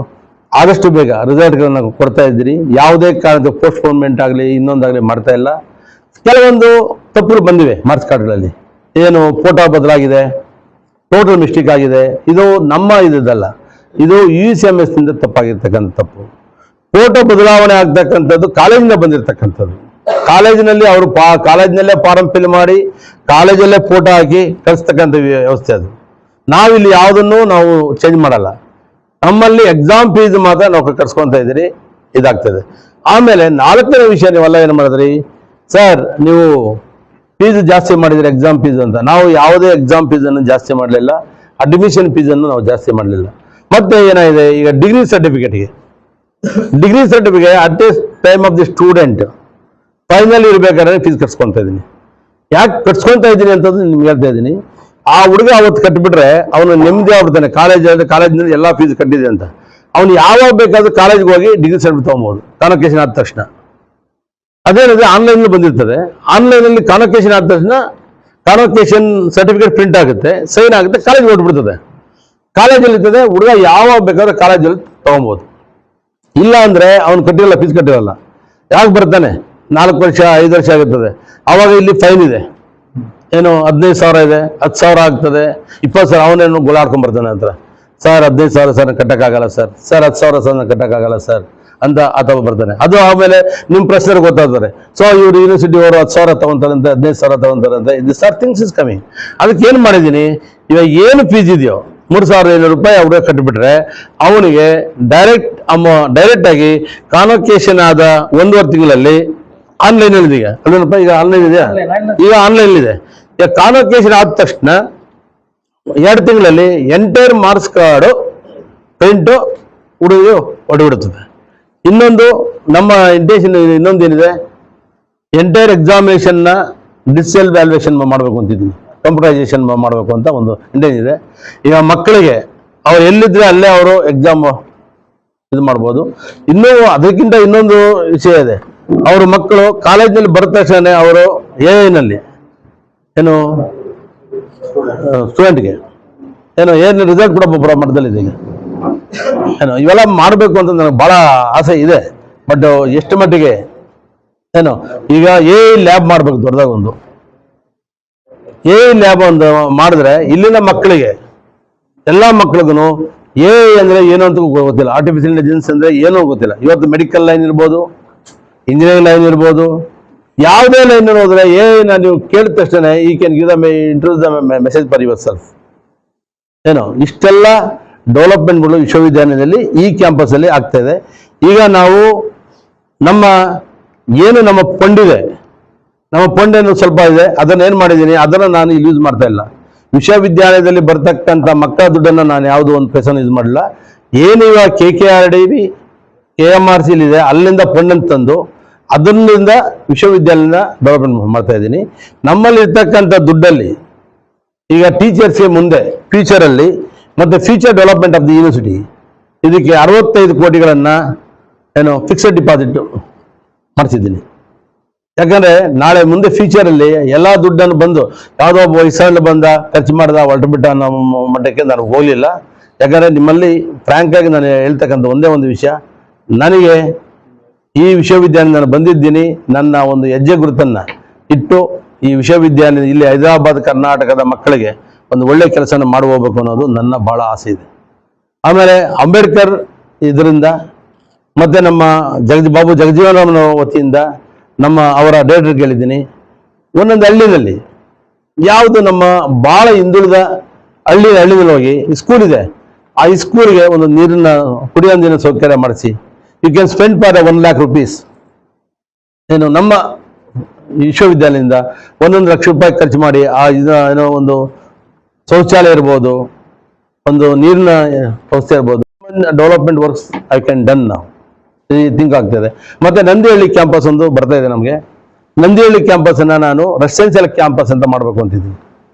ಆದಷ್ಟು ಬೇಗ ರಿಸಲ್ಟ್ಗಳನ್ನು ಕೊಡ್ತಾ ಇದ್ದೀರಿ. ಯಾವುದೇ ಕಾರಣದ ಪೋಸ್ಟ್ಪೋನ್ಮೆಂಟ್ ಆಗಲಿ ಇನ್ನೊಂದಾಗಲಿ ಮಾಡ್ತಾ ಇಲ್ಲ. ಕೆಲವೊಂದು ತಪ್ಪುಗಳು ಬಂದಿವೆ ಮಾರ್ಕ್ಸ್ ಕಾರ್ಡ್ಗಳಲ್ಲಿ. ಏನು ಫೋಟೋ ಬದಲಾಗಿದೆ, ಟೋಟಲ್ ಮಿಸ್ಟೇಕ್ ಆಗಿದೆ. ಇದು ನಮ್ಮ ಇದಲ್ಲ, ಇದು UCMS ನಿಂದ ತಪ್ಪಾಗಿರ್ತಕ್ಕಂಥ ತಪ್ಪು. ಫೋಟೋ ಬದಲಾವಣೆ ಆಗ್ತಕ್ಕಂಥದ್ದು ಕಾಲೇಜಿಂದ ಬಂದಿರತಕ್ಕಂಥದ್ದು. ಕಾಲೇಜಿನಲ್ಲಿ ಅವರು ಕಾಲೇಜಿನಲ್ಲೇ ಫಾರಂ ಫಿಲ್ ಮಾಡಿ ಕಾಲೇಜಲ್ಲೇ ಫೋಟೋ ಹಾಕಿ ಕಳಿಸ್ತಕ್ಕಂಥ ವ್ಯವಸ್ಥೆ ಅದು. ನಾವಿಲ್ಲಿ ಯಾವುದನ್ನು ನಾವು ಚೇಂಜ್ ಮಾಡಲ್ಲ. ನಮ್ಮಲ್ಲಿ ಎಕ್ಸಾಮ್ ಫೀಸ್ ಮಾತ್ರ ನಾವು ಕರ್ಸ್ಕೊತಾ ಇದ್ದೀರಿ, ಇದಾಗ್ತದೆ. ಆಮೇಲೆ 4ನೇ ವಿಷಯ ನೀವೆಲ್ಲ ಏನು ಮಾಡಿದ್ರಿ ಸರ್, ನೀವು ಫೀಸ್ ಜಾಸ್ತಿ ಮಾಡಿದ್ರಿ ಎಕ್ಸಾಮ್ ಫೀಸ್ ಅಂತ. ನಾವು ಯಾವುದೇ ಎಕ್ಸಾಮ್ ಫೀಸನ್ನು ಜಾಸ್ತಿ ಮಾಡಲಿಲ್ಲ, ಅಡ್ಮಿಷನ್ ಫೀಸನ್ನು ನಾವು ಜಾಸ್ತಿ ಮಾಡಲಿಲ್ಲ. ಮತ್ತೆ ಏನಾಗಿದೆ, ಈಗ ಡಿಗ್ರಿ ಸರ್ಟಿಫಿಕೇಟ್ಗೆ at the time of the student final ಇರಬೇಕಾದ್ರೆ ಫೀಸ್ ಕಟ್ಸ್ಕೊತಾ ಇದ್ದೀನಿ. ಯಾಕೆ ಕಟ್ಸ್ಕೊತಾ ಇದ್ದೀನಿ ಅಂತಂದ್ರೆ ನಿಮ್ಗೆ ಹೇಳ್ತಾ ಇದ್ದೀನಿ. ಆ ಹುಡುಗ ಅವತ್ತು ಕಟ್ಟಿಬಿಟ್ರೆ ಅವನು ನೆಮ್ಮದಿ ಆಗ್ಬಿಡ್ತಾನೆ. ಕಾಲೇಜಿನಲ್ಲಿ ಎಲ್ಲ ಫೀಸ್ ಕಟ್ಟಿದೆ ಅಂತ. ಅವನು ಯಾವಾಗ ಬೇಕಾದ್ರೂ ಕಾಲೇಜ್ಗೆ ಹೋಗಿ ಡಿಗ್ರಿ ಸರ್ಟಿಫಿಕೇಟ್ ತೊಗೊಬೋದು ಕಾನ್ವೊಕೇಶನ್ ಆದ ತಕ್ಷಣ. ಅದೇನಿದೆ ಆನ್ಲೈನಲ್ಲಿ ಬಂದಿರ್ತದೆ. ಆನ್ಲೈನಲ್ಲಿ ಕಾನ್ವೊಕೇಶನ್ ಆದ ತಕ್ಷಣ ಕಾನ್ವೊಕೇಶನ್ ಸರ್ಟಿಫಿಕೇಟ್ ಪ್ರಿಂಟ್ ಆಗುತ್ತೆ, ಸೈನ್ ಆಗುತ್ತೆ, ಕಾಲೇಜ್ಗೆ ಹೊರಟ್ಬಿಡ್ತದೆ. ಕಾಲೇಜಲ್ಲಿ ಇರ್ತದೆ, ಹುಡುಗ ಯಾವಾಗ ಬೇಕಾದ್ರೆ ಕಾಲೇಜಲ್ಲಿ ತೊಗೊಬೋದು. ಇಲ್ಲ ಅಂದರೆ ಅವನು ಕಟ್ಟಿರಲ್ಲ, ಫೀಸ್ ಕಟ್ಟಿರಲ್ಲ. ಯಾಕೆ ಬರ್ತಾನೆ, 4 ವರ್ಷ 5 ವರ್ಷ ಆಗಿರ್ತದೆ. ಆವಾಗ ಇಲ್ಲಿ ಫೈನ್ ಇದೆ, ಏನು 15,000 ಇದೆ, 10,000 ಆಗ್ತದೆ, 20,000. ಅವನೇನು ಗೋಳಾಡ್ಕೊಂಡ್ಬರ್ತಾನೆ ಹತ್ರ. ಸರ್ 15,000 ಸರ್ ಕಟ್ಟಕ್ಕಾಗಲ್ಲ ಸರ್, 10,000 ಸರ್ ಕಟ್ಟಕ್ಕಾಗಲ್ಲ ಸರ್ ಅಂತ ಆತ ಬರ್ತಾನೆ. ಅದು ಆಮೇಲೆ ನಿಮ್ಮ ಪ್ರಶ್ನೆ ಗೊತ್ತಾಗ್ತಾರೆ. ಸೊ ಇವರು ಯೂನಿವರ್ಸಿಟಿ ಅವರು 10,000 ತಗೊಂತಾರಂತೆ, 15,000 ತಗೊಂತಾರಂತೆ. This are things is coming. ಅದಕ್ಕೆ ಏನು ಮಾಡಿದ್ದೀನಿ, ಇವಾಗ ಏನು ಫೀಸ್ ಇದೆಯೋ 3,500 ರೂಪಾಯಿ ಅವ್ರಿಗೆ ಕಟ್ಟಿಬಿಟ್ರೆ ಅವನಿಗೆ ಡೈರೆಕ್ಟ್ ಆಗಿ ಕಾನ್ವೊಕೇಶನ್ ಆದ 1.5 ತಿಂಗಳಲ್ಲಿ ಆನ್ಲೈನಲ್ಲಿ ಈಗ ಅಲ್ಲೇನಪ್ಪ, ಈಗ ಆನ್ಲೈನ್ ಇದೆಯಾ, ಈಗ ಆನ್ಲೈನ್ ಇದೆ. ಈಗ ಕಾನ್ವೊಕೇಶನ್ ಆದ ತಕ್ಷಣ 2 ತಿಂಗಳಲ್ಲಿ ಎಂಟೈರ್ ಮಾರ್ಕ್ಸ್ ಕಾರ್ಡು ಪ್ರಿಂಟು ಹುಡುಗಿ ಹೊಡೆಬಿಡುತ್ತದೆ. ಇನ್ನೊಂದು ನಮ್ಮ ಇಂಟೆನ್ಷನ್ ಇನ್ನೊಂದೇನಿದೆ, ಎಂಟೈರ್ ಎಕ್ಸಾಮಿನೇಷನ್ನ ಡಿಜಿಟಲ್ ವ್ಯಾಲ್ಯೂಯೇಷನ್ ಮಾಡಬೇಕು ಅಂತಿದ್ದೀನಿ, ಕಂಪ್ಯೂಟರೈಸೇಷನ್ ಮಾಡಬೇಕು ಅಂತ ಒಂದು ಇಂಟೆನ್ಷನ್ ಇದೆ. ಈಗ ಮಕ್ಕಳಿಗೆ ಅವ್ರು ಎಲ್ಲಿದ್ರೆ ಅಲ್ಲೇ ಅವರು ಎಕ್ಸಾಮ್ ಇದು ಮಾಡ್ಬೋದು. ಇನ್ನೂ ಅದಕ್ಕಿಂತ ಇನ್ನೊಂದು ವಿಷಯ ಇದೆ. ಅವರು ಮಕ್ಕಳು ಕಾಲೇಜಿನಲ್ಲಿ ಬರೆದ ತಕ್ಷಣ ಅವರು AI ಏನು ಸ್ಟೂಡೆಂಟ್ಗೆ ಏನು ರಿಸಲ್ಟ್ ಕೂಡ ಬರೋ ಮಟ್ಟದಲ್ಲಿದೆ. ಈಗ ಇವೆಲ್ಲ ಮಾಡಬೇಕು ಅಂತ ನನಗೆ ಭಾಳ ಆಸೆ ಇದೆ. ಬಟ್ ಎಷ್ಟು ಮಟ್ಟಿಗೆ ಈಗ AI ಲ್ಯಾಬ್ ಮಾಡಬೇಕು, ದೊಡ್ಡದಾಗ ಒಂದು AI ಲ್ಯಾಬ್ ಒಂದು ಮಾಡಿದ್ರೆ ಇಲ್ಲಿನ ಮಕ್ಕಳಿಗೆ, ಎಲ್ಲ ಮಕ್ಕಳಿಗೂ AI ಅಂದರೆ ಏನೋ ಅಂತ ಗೊತ್ತಿಲ್ಲ, ಆರ್ಟಿಫಿಷಿಯಲ್ ಇಂಟೆಲಿಜೆನ್ಸ್ ಅಂದರೆ ಏನೋ ಗೊತ್ತಿಲ್ಲ. ಇವತ್ತು ಮೆಡಿಕಲ್ ಲೈನ್ ಇರ್ಬೋದು, ಇಂಜಿನಿಯರಿಂಗ್ ಲೈನ್ ಇರ್ಬೋದು, ಯಾವುದೇ ಲೈನ್ ಹೋದ್ರೆ AI ನೀವು ಕೇಳಿದ ತಕ್ಷಣ ಈ can give the introduce the message for your self. ಇಷ್ಟೆಲ್ಲ ಡೆವಲಪ್ಮೆಂಟ್ಗಳು ವಿಶ್ವವಿದ್ಯಾಲಯದಲ್ಲಿ ಈ ಕ್ಯಾಂಪಸ್ಸಲ್ಲಿ ಆಗ್ತಾ ಇದೆ. ಈಗ ನಾವು ನಮ್ಮ ಫಂಡ್ ಇದೆ, ನಮ್ಮ ಫಂಡ್ ಏನು ಸ್ವಲ್ಪ ಇದೆ, ಅದನ್ನು ಏನು ಮಾಡಿದ್ದೀನಿ, ಅದನ್ನು ನಾನು ಇಲ್ಲಿ ಯೂಸ್ ಮಾಡ್ತಾ ಇಲ್ಲ. ವಿಶ್ವವಿದ್ಯಾಲಯದಲ್ಲಿ ಬರ್ತಕ್ಕಂಥ ಮಕ್ಕಳ ದುಡ್ಡನ್ನು ನಾನು ಯಾವುದೋ ಒಂದು ಪೈಸನ್ನು ಯೂಸ್ ಮಾಡಲಿಲ್ಲ. ಏನೀಗ KKRDB KMRC ಇದೆ, ಅಲ್ಲಿಂದ ಫಂಡನ್ನು ತಂದು ಅದರಿಂದ ವಿಶ್ವವಿದ್ಯಾಲಯದ ಡೆವಲಪ್ಮೆಂಟ್ ಮಾಡ್ತಾ ಇದ್ದೀನಿ. ನಮ್ಮಲ್ಲಿ ಇರ್ತಕ್ಕಂಥ ದುಡ್ಡಲ್ಲಿ ಈಗ ಟೀಚರ್ಸ್ಗೆ ಮುಂದೆ ಫ್ಯೂಚರಲ್ಲಿ ಮತ್ತು future development of the university ಇದಕ್ಕೆ 65 ಕೋಟಿಗಳನ್ನು ಫಿಕ್ಸೆಡ್ ಡಿಪಾಸಿಟ್ ಮಾಡಿಸಿದ್ದೀನಿ. ಯಾಕಂದರೆ ನಾಳೆ ಮುಂದೆ ಫ್ಯೂಚರಲ್ಲಿ ಎಲ್ಲ ದುಡ್ಡನ್ನು ಬಂದು ಯಾವುದೋ ಒಬ್ಬ ವಯಸ್ಸಲ್ಲಿ ಬಂದ ಖರ್ಚು ಮಾಡ್ದ ಹೊರಟು ಬಿಟ್ಟ ಅನ್ನೋ ಮಟ್ಟಕ್ಕೆ ನಾನು ಹೋಗಲಿಲ್ಲ. ಯಾಕಂದರೆ ನಿಮ್ಮಲ್ಲಿ ಫ್ರ್ಯಾಂಕಾಗಿ ನಾನು ಹೇಳ್ತಕ್ಕಂಥ ಒಂದೇ ಒಂದು ವಿಷಯ, ನನಗೆ ಈ ವಿಶ್ವವಿದ್ಯಾಲಯ ನಾನು ಬಂದಿದ್ದೀನಿ, ನನ್ನ ಒಂದು ಹೆಜ್ಜೆ ಗುರುತನ್ನು ಇಟ್ಟು ಈ ವಿಶ್ವವಿದ್ಯಾಲಯ ಇಲ್ಲಿ ಹೈದರಾಬಾದ್ ಕರ್ನಾಟಕದ ಮಕ್ಕಳಿಗೆ ಒಂದು ಒಳ್ಳೆ ಕೆಲಸನ ಮಾಡಿ ಹೋಗ್ಬೇಕು ಅನ್ನೋದು ನನ್ನ ಭಾಳ ಆಸೆ ಇದೆ. ಆಮೇಲೆ ಅಂಬೇಡ್ಕರ್ ಇದರಿಂದ ಮತ್ತು ನಮ್ಮ ಬಾಬು ಜಗಜೀವನ್ ರಾಮನ ವತಿಯಿಂದ ಅವರ ಡೈರೆಕ್ಟರ್ ಕೇಳಿದ್ದೀನಿ, ಒಂದೊಂದು ಹಳ್ಳಿನಲ್ಲಿ ಯಾವುದು ನಮ್ಮ ಭಾಳ ಹಿಂದುಳಿದ ಹಳ್ಳಿನಲ್ಲಿ ಹೋಗಿ ಸ್ಕೂಲ್ ಇದೆ, ಆ ಸ್ಕೂಲ್ಗೆ ಒಂದು ಕುಡಿಯೋ ನೀರಿನ ಸೌಕರ್ಯ ಮಾಡಿಸಿ. You can spend for 1 lakh rupees. ನಮ್ಮ ವಿಶ್ವವಿದ್ಯಾಲಯದಿಂದ 1 ಲಕ್ಷ ರೂಪಾಯಿ ಖರ್ಚು ಮಾಡಿ ಒಂದು ಶೌಚಾಲಯ ಇರ್ಬೋದು, ಒಂದು ನೀರಿನ ವ್ಯವಸ್ಥೆ ಇರ್ಬೋದು, development works I can done ನಾವು ಥಿಂಕ್ ಆಗ್ತದೆ. ಮತ್ತು ನಂದಿಹಳ್ಳಿ ಕ್ಯಾಂಪಸ್ ಒಂದು ಬರ್ತಾ ಇದೆ ನಮಗೆ. ನಂದಿಹಳ್ಳಿ ಕ್ಯಾಂಪಸನ್ನು ನಾನು ರೆಸಿಡೆನ್ಷಿಯಲ್ ಕ್ಯಾಂಪಸ್ ಅಂತ ಮಾಡಬೇಕು ಅಂತಿದ್ದೀನಿ.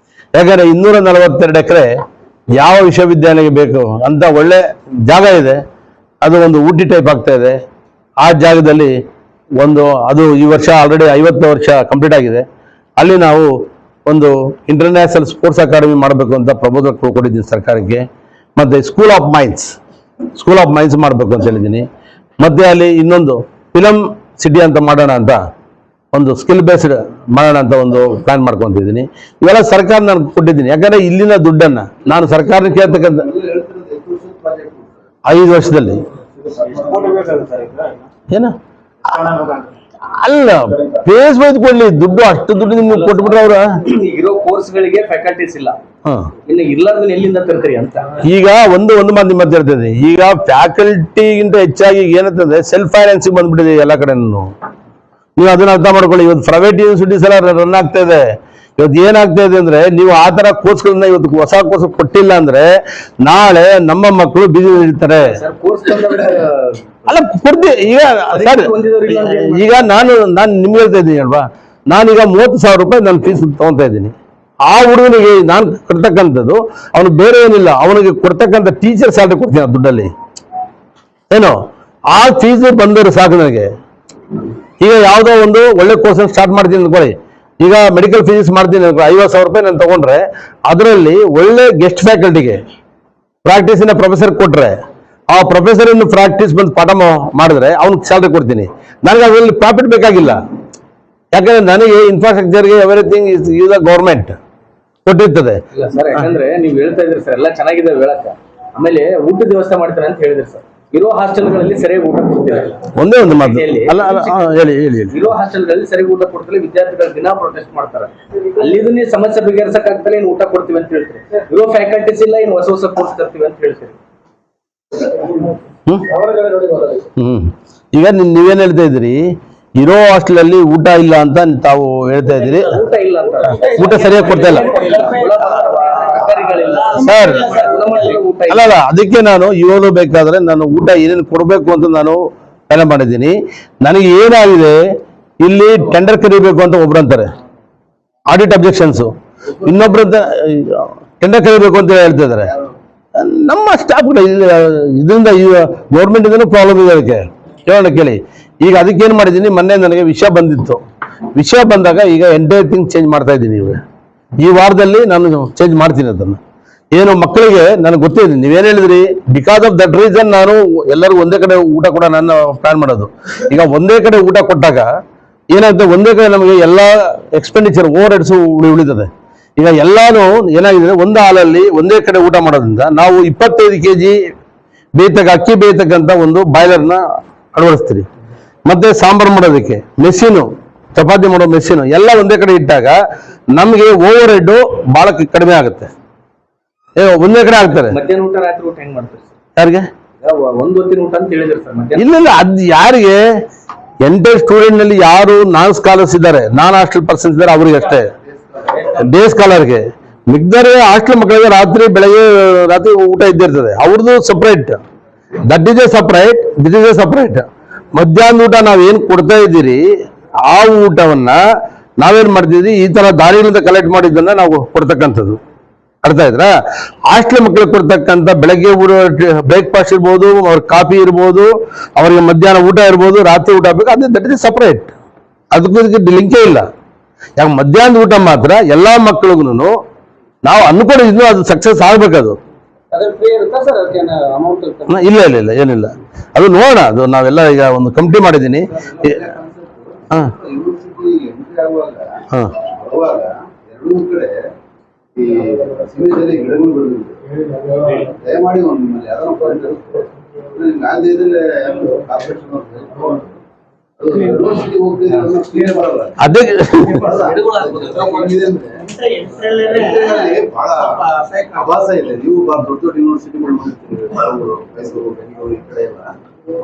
ಯಾಕಂದರೆ 242 ಎಕರೆ ಯಾವ ವಿಶ್ವವಿದ್ಯಾಲಯಕ್ಕೆ ಬೇಕು ಅಂತ ಒಳ್ಳೆ ಜಾಗ ಇದೆ. ಅದು ಒಂದು ಊಟಿ ಟೈಪ್ ಆಗ್ತಾ ಇದೆ. ಆ ಜಾಗದಲ್ಲಿ ಅದು ಈ ವರ್ಷ ಆಲ್ರೆಡಿ 50 ವರ್ಷ ಕಂಪ್ಲೀಟ್ ಆಗಿದೆ. ಅಲ್ಲಿ ನಾವು ಒಂದು ಇಂಟರ್ನ್ಯಾಷನಲ್ ಸ್ಪೋರ್ಟ್ಸ್ ಅಕಾಡೆಮಿ ಮಾಡಬೇಕು ಅಂತ ಪ್ರಪೋಸಲ್ ಕೊಟ್ಟಿದ್ದೀನಿ ಸರ್ಕಾರಕ್ಕೆ. ಮತ್ತು ಸ್ಕೂಲ್ ಆಫ್ ಮೈನ್ಸ್ ಮಾಡಬೇಕು ಅಂತ ಹೇಳಿದ್ದೀನಿ. ಮತ್ತು ಅಲ್ಲಿ ಇನ್ನೊಂದು ಫಿಲಮ್ ಸಿಟಿ ಅಂತ ಮಾಡೋಣ ಅಂತ, ಒಂದು ಸ್ಕಿಲ್ ಬೇಸ್ಡ್ ಮಾಡೋಣ ಅಂತ ಒಂದು ಪ್ಲಾನ್ ಮಾಡ್ಕೊತಿದ್ದೀನಿ. ಇವೆಲ್ಲ ಸರ್ಕಾರ ನಾನು ಕೊಟ್ಟಿದ್ದೀನಿ. ಯಾಕಂದರೆ ಇಲ್ಲಿನ ದುಡ್ಡನ್ನು ನಾನು ಸರ್ಕಾರಕ್ಕೆ ಕೇಳ್ತಕ್ಕಂಥ 5 ವರ್ಷದಲ್ಲಿ ಏನು ಅಲ್ಲ ಫೇಸ್ ವೈಸ್ ಕೊಡ್ಲಿ ದುಡ್ಡು, ಅಷ್ಟು ದುಡ್ಡು ನಿಮ್ಗೆ ಕೊಟ್ಬಿಟ್ರೆ ಅವ್ರ ಇರೋ ಕೋರ್ಸ್ಗಳಿಗೆ ಫ್ಯಾಕಲ್ಟೀಸ್ ಇಲ್ಲ, ಇನ್ನು ಇಲ್ಲಾರ್ದನ್ನ ಎಲ್ಲಿಂದ ತರ್ತೀರಿ ಅಂತ. ಈಗ ಒಂದು ಮಾತು ನಿಮ್ಮ ಹೇಳ್ತದೆ. ಈಗ ಫ್ಯಾಕಲ್ಟಿಗಿಂತ ಹೆಚ್ಚಾಗಿ ಏನಂತಂದ್ರೆ ಸೆಲ್ಫ್ ಫೈನಾನ್ಸಿಂಗ್ ಬಂದ್ಬಿಟ್ಟಿದೆ ಎಲ್ಲ ಕಡೆನೂ. ನೀವು ಅದನ್ನ ಅರ್ಥ ಮಾಡ್ಕೊಳ್ಳಿ. ಇವತ್ತು ಪ್ರೈವೇಟ್ ಯೂನಿವರ್ಸಿಟೀಸ್ ಎಲ್ಲ ರನ್ ಆಗ್ತಾ ಇದೆ. ಇವತ್ತು ಏನಾಗ್ತಾ ಇದೆ ಅಂದ್ರೆ, ನೀವು ಆ ತರ ಕೋರ್ಸ್ಗಳನ್ನ ಇವತ್ತು ಹೊಸ ಕೋರ್ಸ್ ಕೊಟ್ಟಿಲ್ಲ ಅಂದ್ರೆ ನಾಳೆ ನಮ್ಮ ಮಕ್ಕಳು ಬಿಸಿ ಇರ್ತಾರೆ. ಅಲ್ಲ ಕೊಡ್ತೀವಿ. ಈಗ ನಾನು ನಿಮ್ಗೆ ಹೇಳ್ತಾ ಇದ್ದೀನಿ ಅಲ್ವಾ, ನಾನೀಗ 30,000 ರೂಪಾಯಿ ನಾನು ಫೀಸ್ ತಗೊತಾ ಇದ್ದೀನಿ. ಆ ಹುಡುಗನಿಗೆ ನಾನು ಕೊಡ್ತಕ್ಕಂಥದ್ದು ಅವನು ಬೇರೆ ಏನಿಲ್ಲ, ಅವನಿಗೆ ಕೊಡ್ತಕ್ಕಂಥ ಟೀಚರ್ ಸ್ಯಾಲ್ರಿ ಕೊಡ್ತೀನಿ ಆ ದುಡ್ಡಲ್ಲಿ. ಏನೋ ಆ ಫೀಸ್ ಬಂದವರು ಸಾಕು ನನಗೆ. ಈಗ ಯಾವುದೋ ಒಂದು ಒಳ್ಳೆ ಕೋರ್ಸ್ ಸ್ಟಾರ್ಟ್ ಮಾಡ್ತೀನಿ ಅನ್ಕೊಳ್ಳಿ. ಈಗ ಮೆಡಿಕಲ್ ಫಿಸಿಕ್ಸ್ ಮಾಡ್ತೀನಿ ಅನ್ಕೊಳ್ಳಿ, 50,000 ರೂಪಾಯಿ ನಾನು ತಗೊಂಡ್ರೆ ಅದರಲ್ಲಿ ಒಳ್ಳೆ ಗೆಸ್ಟ್ ಫ್ಯಾಕಲ್ಟಿಗೆ ಪ್ರಾಕ್ಟೀಸಿನ ಪ್ರೊಫೆಸರ್ ಕೊಟ್ರೆ, ಆ ಪ್ರೊಫೆಸರ್ ಇನ್ನು ಪ್ರಾಕ್ಟೀಸ್ ಬಂದು ಪಾಠ ಮಾಡಿದ್ರೆ ಅವ್ನಿಗೆ ಸ್ಯಾಲ್ರಿ ಕೊಡ್ತೀನಿ. ನನಗೆ ಅದರಲ್ಲಿ ಪ್ರಾಫಿಟ್ ಬೇಕಾಗಿಲ್ಲ. ಯಾಕಂದ್ರೆ ನನಗೆ ಇನ್ಫ್ರಾಸ್ಟ್ರಕ್ಚರ್ಗೆ ಎವ್ರಿಥಿಂಗ್ ಇಸ್ ಗೌರ್ಮೆಂಟ್ ಕೊಟ್ಟಿರ್ತದೆ. ಯಾಕಂದ್ರೆ ನೀವು ಹೇಳ್ತಾ ಇದ್ರಿ ಸರ್, ಎಲ್ಲ ಚೆನ್ನಾಗಿದೆ ಹೇಳಕ್ಕ. ಆಮೇಲೆ ಊಟದ ವ್ಯವಸ್ಥೆ ಮಾಡ್ತಾರೆ ಅಂತ ಹೇಳಿದ್ರಿ ಸರ್. ಇರೋ ಹಾಸ್ಟೆಲ್ಗಳಲ್ಲಿ ಸರಿಯಾಗಿ ಊಟ ಕೊಡ್ತಿಲ್ಲ. ಒಂದೇ ಒಂದು ಮಾತು ಅಲ್ಲ ಹೇಳಿ. ಇರೋ ಹಾಸ್ಟೆಲ್ಗಳಲ್ಲಿ ಸರಿಯಾಗಿ ಊಟ ಕೊಡ್ತಿಲ್ಲ, ವಿದ್ಯಾರ್ಥಿಗಳು ದಿನ ಪ್ರೊಟೆಸ್ಟ್ ಮಾಡ್ತಾರೆ. ಅಲ್ಲಿ ನೀವು ಸಮಸ್ಯೆ ಬಗೆಹರಿಸಕ್ ಆಗ್ತಲ್ಲ, ಇನ್ನು ಊಟ ಕೊಡ್ತೀವಿ ಅಂತ ಹೇಳ್ತೀರಿ. ಇರೋ ಫ್ಯಾಕಲ್ಟೀಸ್ ಇಲ್ಲ, ಇನ್ನು ಹೊಸ ಕೋರ್ಸ್ ತರ್ತೀವಿ ಅಂತ ಹೇಳ್ತೀರಿ. ಈಗ ನೀವೇನ್ ಹೇಳ್ತಾ ಇದ್ರಿ, ಇರೋ ಹಾಸ್ಟೆಲಲ್ಲಿ ಊಟ ಇಲ್ಲ ಅಂತ ತಾವು ಹೇಳ್ತಾ ಇದ್ದೀರಿ. ಊಟ ಇಲ್ಲ ಅಂತ, ಊಟ ಸರಿಯಾಗಿ ಕೊಡ್ತಾ ಇಲ್ಲ ಸರ್. ಅಲ್ಲ ಅದಕ್ಕೆ ನಾನು ಇವಾಗ ಬೇಕಾದ್ರೆ ನಾನು ಊಟ ಏನೇನು ಕೊಡಬೇಕು ಅಂತ ನಾನು ಪ್ಲಾನ್ ಮಾಡಿದ್ದೀನಿ. ನನಗೆ ಏನಾಗಿದೆ, ಇಲ್ಲಿ ಟೆಂಡರ್ ಕರಿಬೇಕು ಅಂತ ಒಬ್ರು ಅಂತಾರೆ, ಆಡಿಟ್ ಅಬ್ಜೆಕ್ಷನ್ಸ್. ಇನ್ನೊಬ್ರಂತ ಟೆಂಡರ್ ಕರಿಬೇಕು ಅಂತ ಹೇಳ್ತಾ ಇದ್ದಾರೆ. ನಮ್ಮ ಸ್ಟಾಫ್ಗಳು ಇದರಿಂದ ಗೌರ್ಮೆಂಟ್ ಇಂದನೂ ಪ್ರಾಬ್ಲಮ್ ಇದೆ. ಅದಕ್ಕೆ ಕೇಳೋಣ ಕೇಳಿ. ಈಗ ಅದಕ್ಕೇನು ಮಾಡಿದ್ದೀನಿ, ಮೊನ್ನೆ ನನಗೆ ವಿಷಯ ಬಂದಿತ್ತು. ವಿಷಯ ಬಂದಾಗ ಈಗ ಎಂಟೈರ್ ಥಿಂಗ್ ಚೇಂಜ್ ಮಾಡ್ತಾ ಇದ್ದೀನಿ. ಈ ವಾರದಲ್ಲಿ ನಾನು ಚೇಂಜ್ ಮಾಡ್ತೀನಿ ಅದನ್ನು. ಏನು ಮಕ್ಕಳಿಗೆ ನನಗೆ ಗೊತ್ತಿದೆ, ನೀವೇನು ಹೇಳಿದ್ರಿ, ಬಿಕಾಸ್ ಆಫ್ ದಟ್ ರೀಸನ್ ನಾನು ಎಲ್ಲರಿಗೂ ಒಂದೇ ಕಡೆ ಊಟ ಕೂಡ ನಾನು ಪ್ಲಾನ್ ಮಾಡೋದು. ಈಗ ಒಂದೇ ಕಡೆ ಊಟ ಕೊಟ್ಟಾಗ ಏನಾಗುತ್ತೆ, ಒಂದೇ ಕಡೆ ನಮಗೆ ಎಲ್ಲ ಎಕ್ಸ್ಪೆಂಡಿಚರ್ ಓವರ್ ಹೆಡ್ಸು ಉಳಿತದೆ. ಈಗ ಎಲ್ಲಾನು ಏನಾಗಿದೆ, ಒಂದು ಹಾಲಲ್ಲಿ ಒಂದೇ ಕಡೆ ಊಟ ಮಾಡೋದ್ರಿಂದ ನಾವು 25 kg ಅಕ್ಕಿ ಬೇಯ್ತಕ್ಕಂಥ ಒಂದು ಬಾಯ್ಲರ್ನ ಅಳವಡಿಸ್ತೀರಿ. ಮತ್ತೆ ಸಾಂಬಾರು ಮಾಡೋದಕ್ಕೆ ಮೆಷಿನು, ಚಪಾತಿ ಮಾಡೋ ಮೆಷಿನು ಎಲ್ಲ ಒಂದೇ ಕಡೆ ಇಟ್ಟಾಗ ನಮಗೆ ಓವರ್ ಹೆಡ್ ಬಹಳ ಕಡಿಮೆ ಆಗುತ್ತೆ. ಒಂದೇ ಕಡೆ ಆಗ್ತಾರೆ. ಮಧ್ಯಾಹ್ನ ಊಟ ರಾತ್ರಿ ಊಟ ಹೆಂಗ್ ಮಾಡ್ತಾರೆ ಯಾರಿಗೆ? ಒಂದು ಹೊತ್ತಿನ ಊಟ ಅಂತ ಹೇಳಿದ್ರು ಸರ್. ಇಲ್ಲ ಅದು ಯಾರಿಗೆ, ಎಂಟೈರ್ ಸ್ಟೂಡೆಂಟ್ ನಲ್ಲಿ ಯಾರು ನಾನ್ ಸ್ಕಾಲರ್ಸ್ ಇದ್ದಾರೆ, ನಾನ್ ಹಾಸ್ಟೆಲ್ ಪರ್ಸನ್ಸ್ ಇದ್ದಾರೆ, ಅವ್ರಿಗೆ ಅಷ್ಟೇ. ಡೇ ಸ್ಕಾಲರ್ಗೆ ಮಿಕ್ದರೆ ಹಾಸ್ಟೆಲ್ ಮಕ್ಕಳಿಗೆ ರಾತ್ರಿ ಊಟ ಇದ್ದಿರ್ತದೆ, ಅವ್ರದ್ದು separate. That is A separate, this is A separate. ಮಧ್ಯಾಹ್ನ ಊಟ ನಾವೇನು ಕೊಡ್ತಾ ಇದ್ದೀರಿ, ಆ ಊಟವನ್ನ ನಾವೇನ್ ಮಾಡ್ತಿದ್ವಿ, ಈ ತರ ದಾರಿಗಳಿಂದ ಕಲೆಕ್ಟ್ ಮಾಡಿದ್ದನ್ನ ನಾವು ಕೊಡ್ತಕ್ಕಂಥದ್ದು. ಅರ್ಥ ಆಯ್ತಾ? ಹಾಸ್ಟೆಲ್ ಮಕ್ಕಳಿಗೆ ಕೊಡ್ತಕ್ಕಂಥ ಬೆಳಗ್ಗೆ ಬ್ರೇಕ್ಫಾಸ್ಟ್ ಇರ್ಬೋದು, ಅವ್ರ ಕಾಫಿ ಇರ್ಬೋದು, ಅವರಿಗೆ ಮಧ್ಯಾಹ್ನ ಊಟ ಇರ್ಬೋದು, ರಾತ್ರಿ ಊಟ ಬೇಕು, ಅದೇ ದಟ್ ಇಸ್ ಸಪ್ರೇಟ್. ಅದಕ್ಕೆ ಲಿಂಕೇ ಇಲ್ಲ. ಯಾಕೆ ಮಧ್ಯಾಹ್ನದ ಊಟ ಮಾತ್ರ ಎಲ್ಲಾ ಮಕ್ಕಳಿಗೂ ನಾವು ಅನ್ಕೊಂಡಿದ್ವಿ, ಅದು ಸಕ್ಸಸ್ ಆಗ್ಬೇಕದು. ಇಲ್ಲ ಏನಿಲ್ಲ, ಅದು ನೋಡೋಣ. ಅದು ನಾವೆಲ್ಲ ಈಗ ಒಂದು ಕಮಿಟಿ ಮಾಡಿದ್ದೀನಿ. ದಯಮಾಡಿ ಅದೇ ಬಹಳ ಅಭಾಸ ಇದೆ. ನೀವು ದೊಡ್ಡ ದೊಡ್ಡ ಯೂನಿವರ್ಸಿಟಿಗಳು ಮೈಸೂರು, ಬೆಂಗಳೂರು ಈ ಕಡೆ ಎಲ್ಲ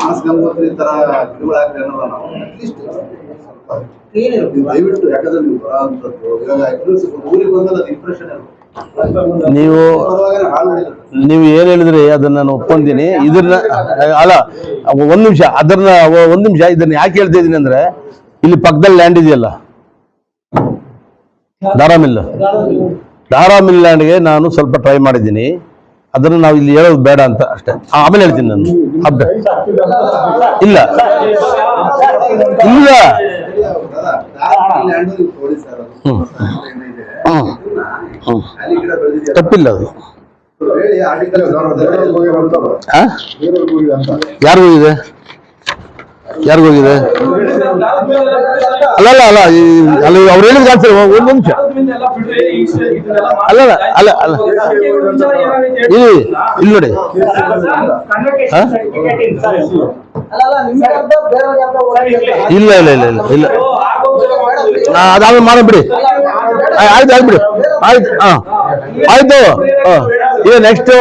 ಮಾನಸ ಗಂಗೋತ್ರಿ ತರ ಗಿಡಗಳಾಗ್ಲಿ ಅನ್ನೋದ ನಾವು ಅಟ್ಲೀಸ್ಟ್ ದಯವಿಟ್ಟು, ಯಾಕಂದ್ರೆ ನೀವು ಬರೋಂಥದ್ದು ಇವಾಗ ಊರಿಗೆ ಬಂದಲ್ಲ ಅದು ಇಂಪ್ರೆಷನ್ ನೀವು ಏನ್ ಹೇಳಿದ್ರಿ ಅದನ್ನ ನಾನು ಒಪ್ಕೊಂತೀನಿ. ಇದನ್ನ ಅಲ್ಲ, ಒಂದ್ ನಿಮಿಷ ಇದನ್ನ ಯಾಕೆ ಹೇಳ್ತಾ ಇದೀನಿ ಅಂದ್ರೆ, ಇಲ್ಲಿ ಪಕ್ಕದಲ್ಲಿ ಲ್ಯಾಂಡ್ ಇದೆಯಲ್ಲ, ದಾರಾ ಮಿಲ್ ಲ್ಯಾಂಡ್ಗೆ ನಾನು ಸ್ವಲ್ಪ ಟ್ರೈ ಮಾಡಿದ್ದೀನಿ. ಅದನ್ನು ನಾವು ಇಲ್ಲಿ ಹೇಳೋದು ಬೇಡ ಅಂತ ಅಷ್ಟೇ. ಆಮೇಲೆ ಹೇಳ್ತೀನಿ ನಾನು. ಹಬ್ಬ ಇಲ್ಲ ಇಲ್ಲ ತಪ್ಪಿಲ್ಲ ಅದು. ಯಾರಿಗೋಗಿದೆ ಯಾರಿಗೋಗಿದೆ ಅಲ್ಲಲ್ಲ ಅಲ್ಲ ಅಲ್ಲಿ ಅವ್ರು ಹೇಳಿದ್ರೆ ಆನ್ಸರ್ ಒಂದು ನಿಮಿಷ ಅಲ್ಲ ಅಲ್ಲ ಅಲ್ಲ ಇಲ್ಲಿ ಇಲ್ಲಿ ನೋಡಿ ಇಲ್ಲ ಇಲ್ಲ ಇಲ್ಲ ಇಲ್ಲ ಇಲ್ಲ ಅದಾದ್ಮೇಲೆ ಮಾಡೋಣ ಬಿಡಿ. ಆಯ್ತು ಆಯ್ತು ಬಿಡಿ ಆಯ್ತು. ಆಯ್ತು ಈಗ ನೆಕ್ಸ್ಟ್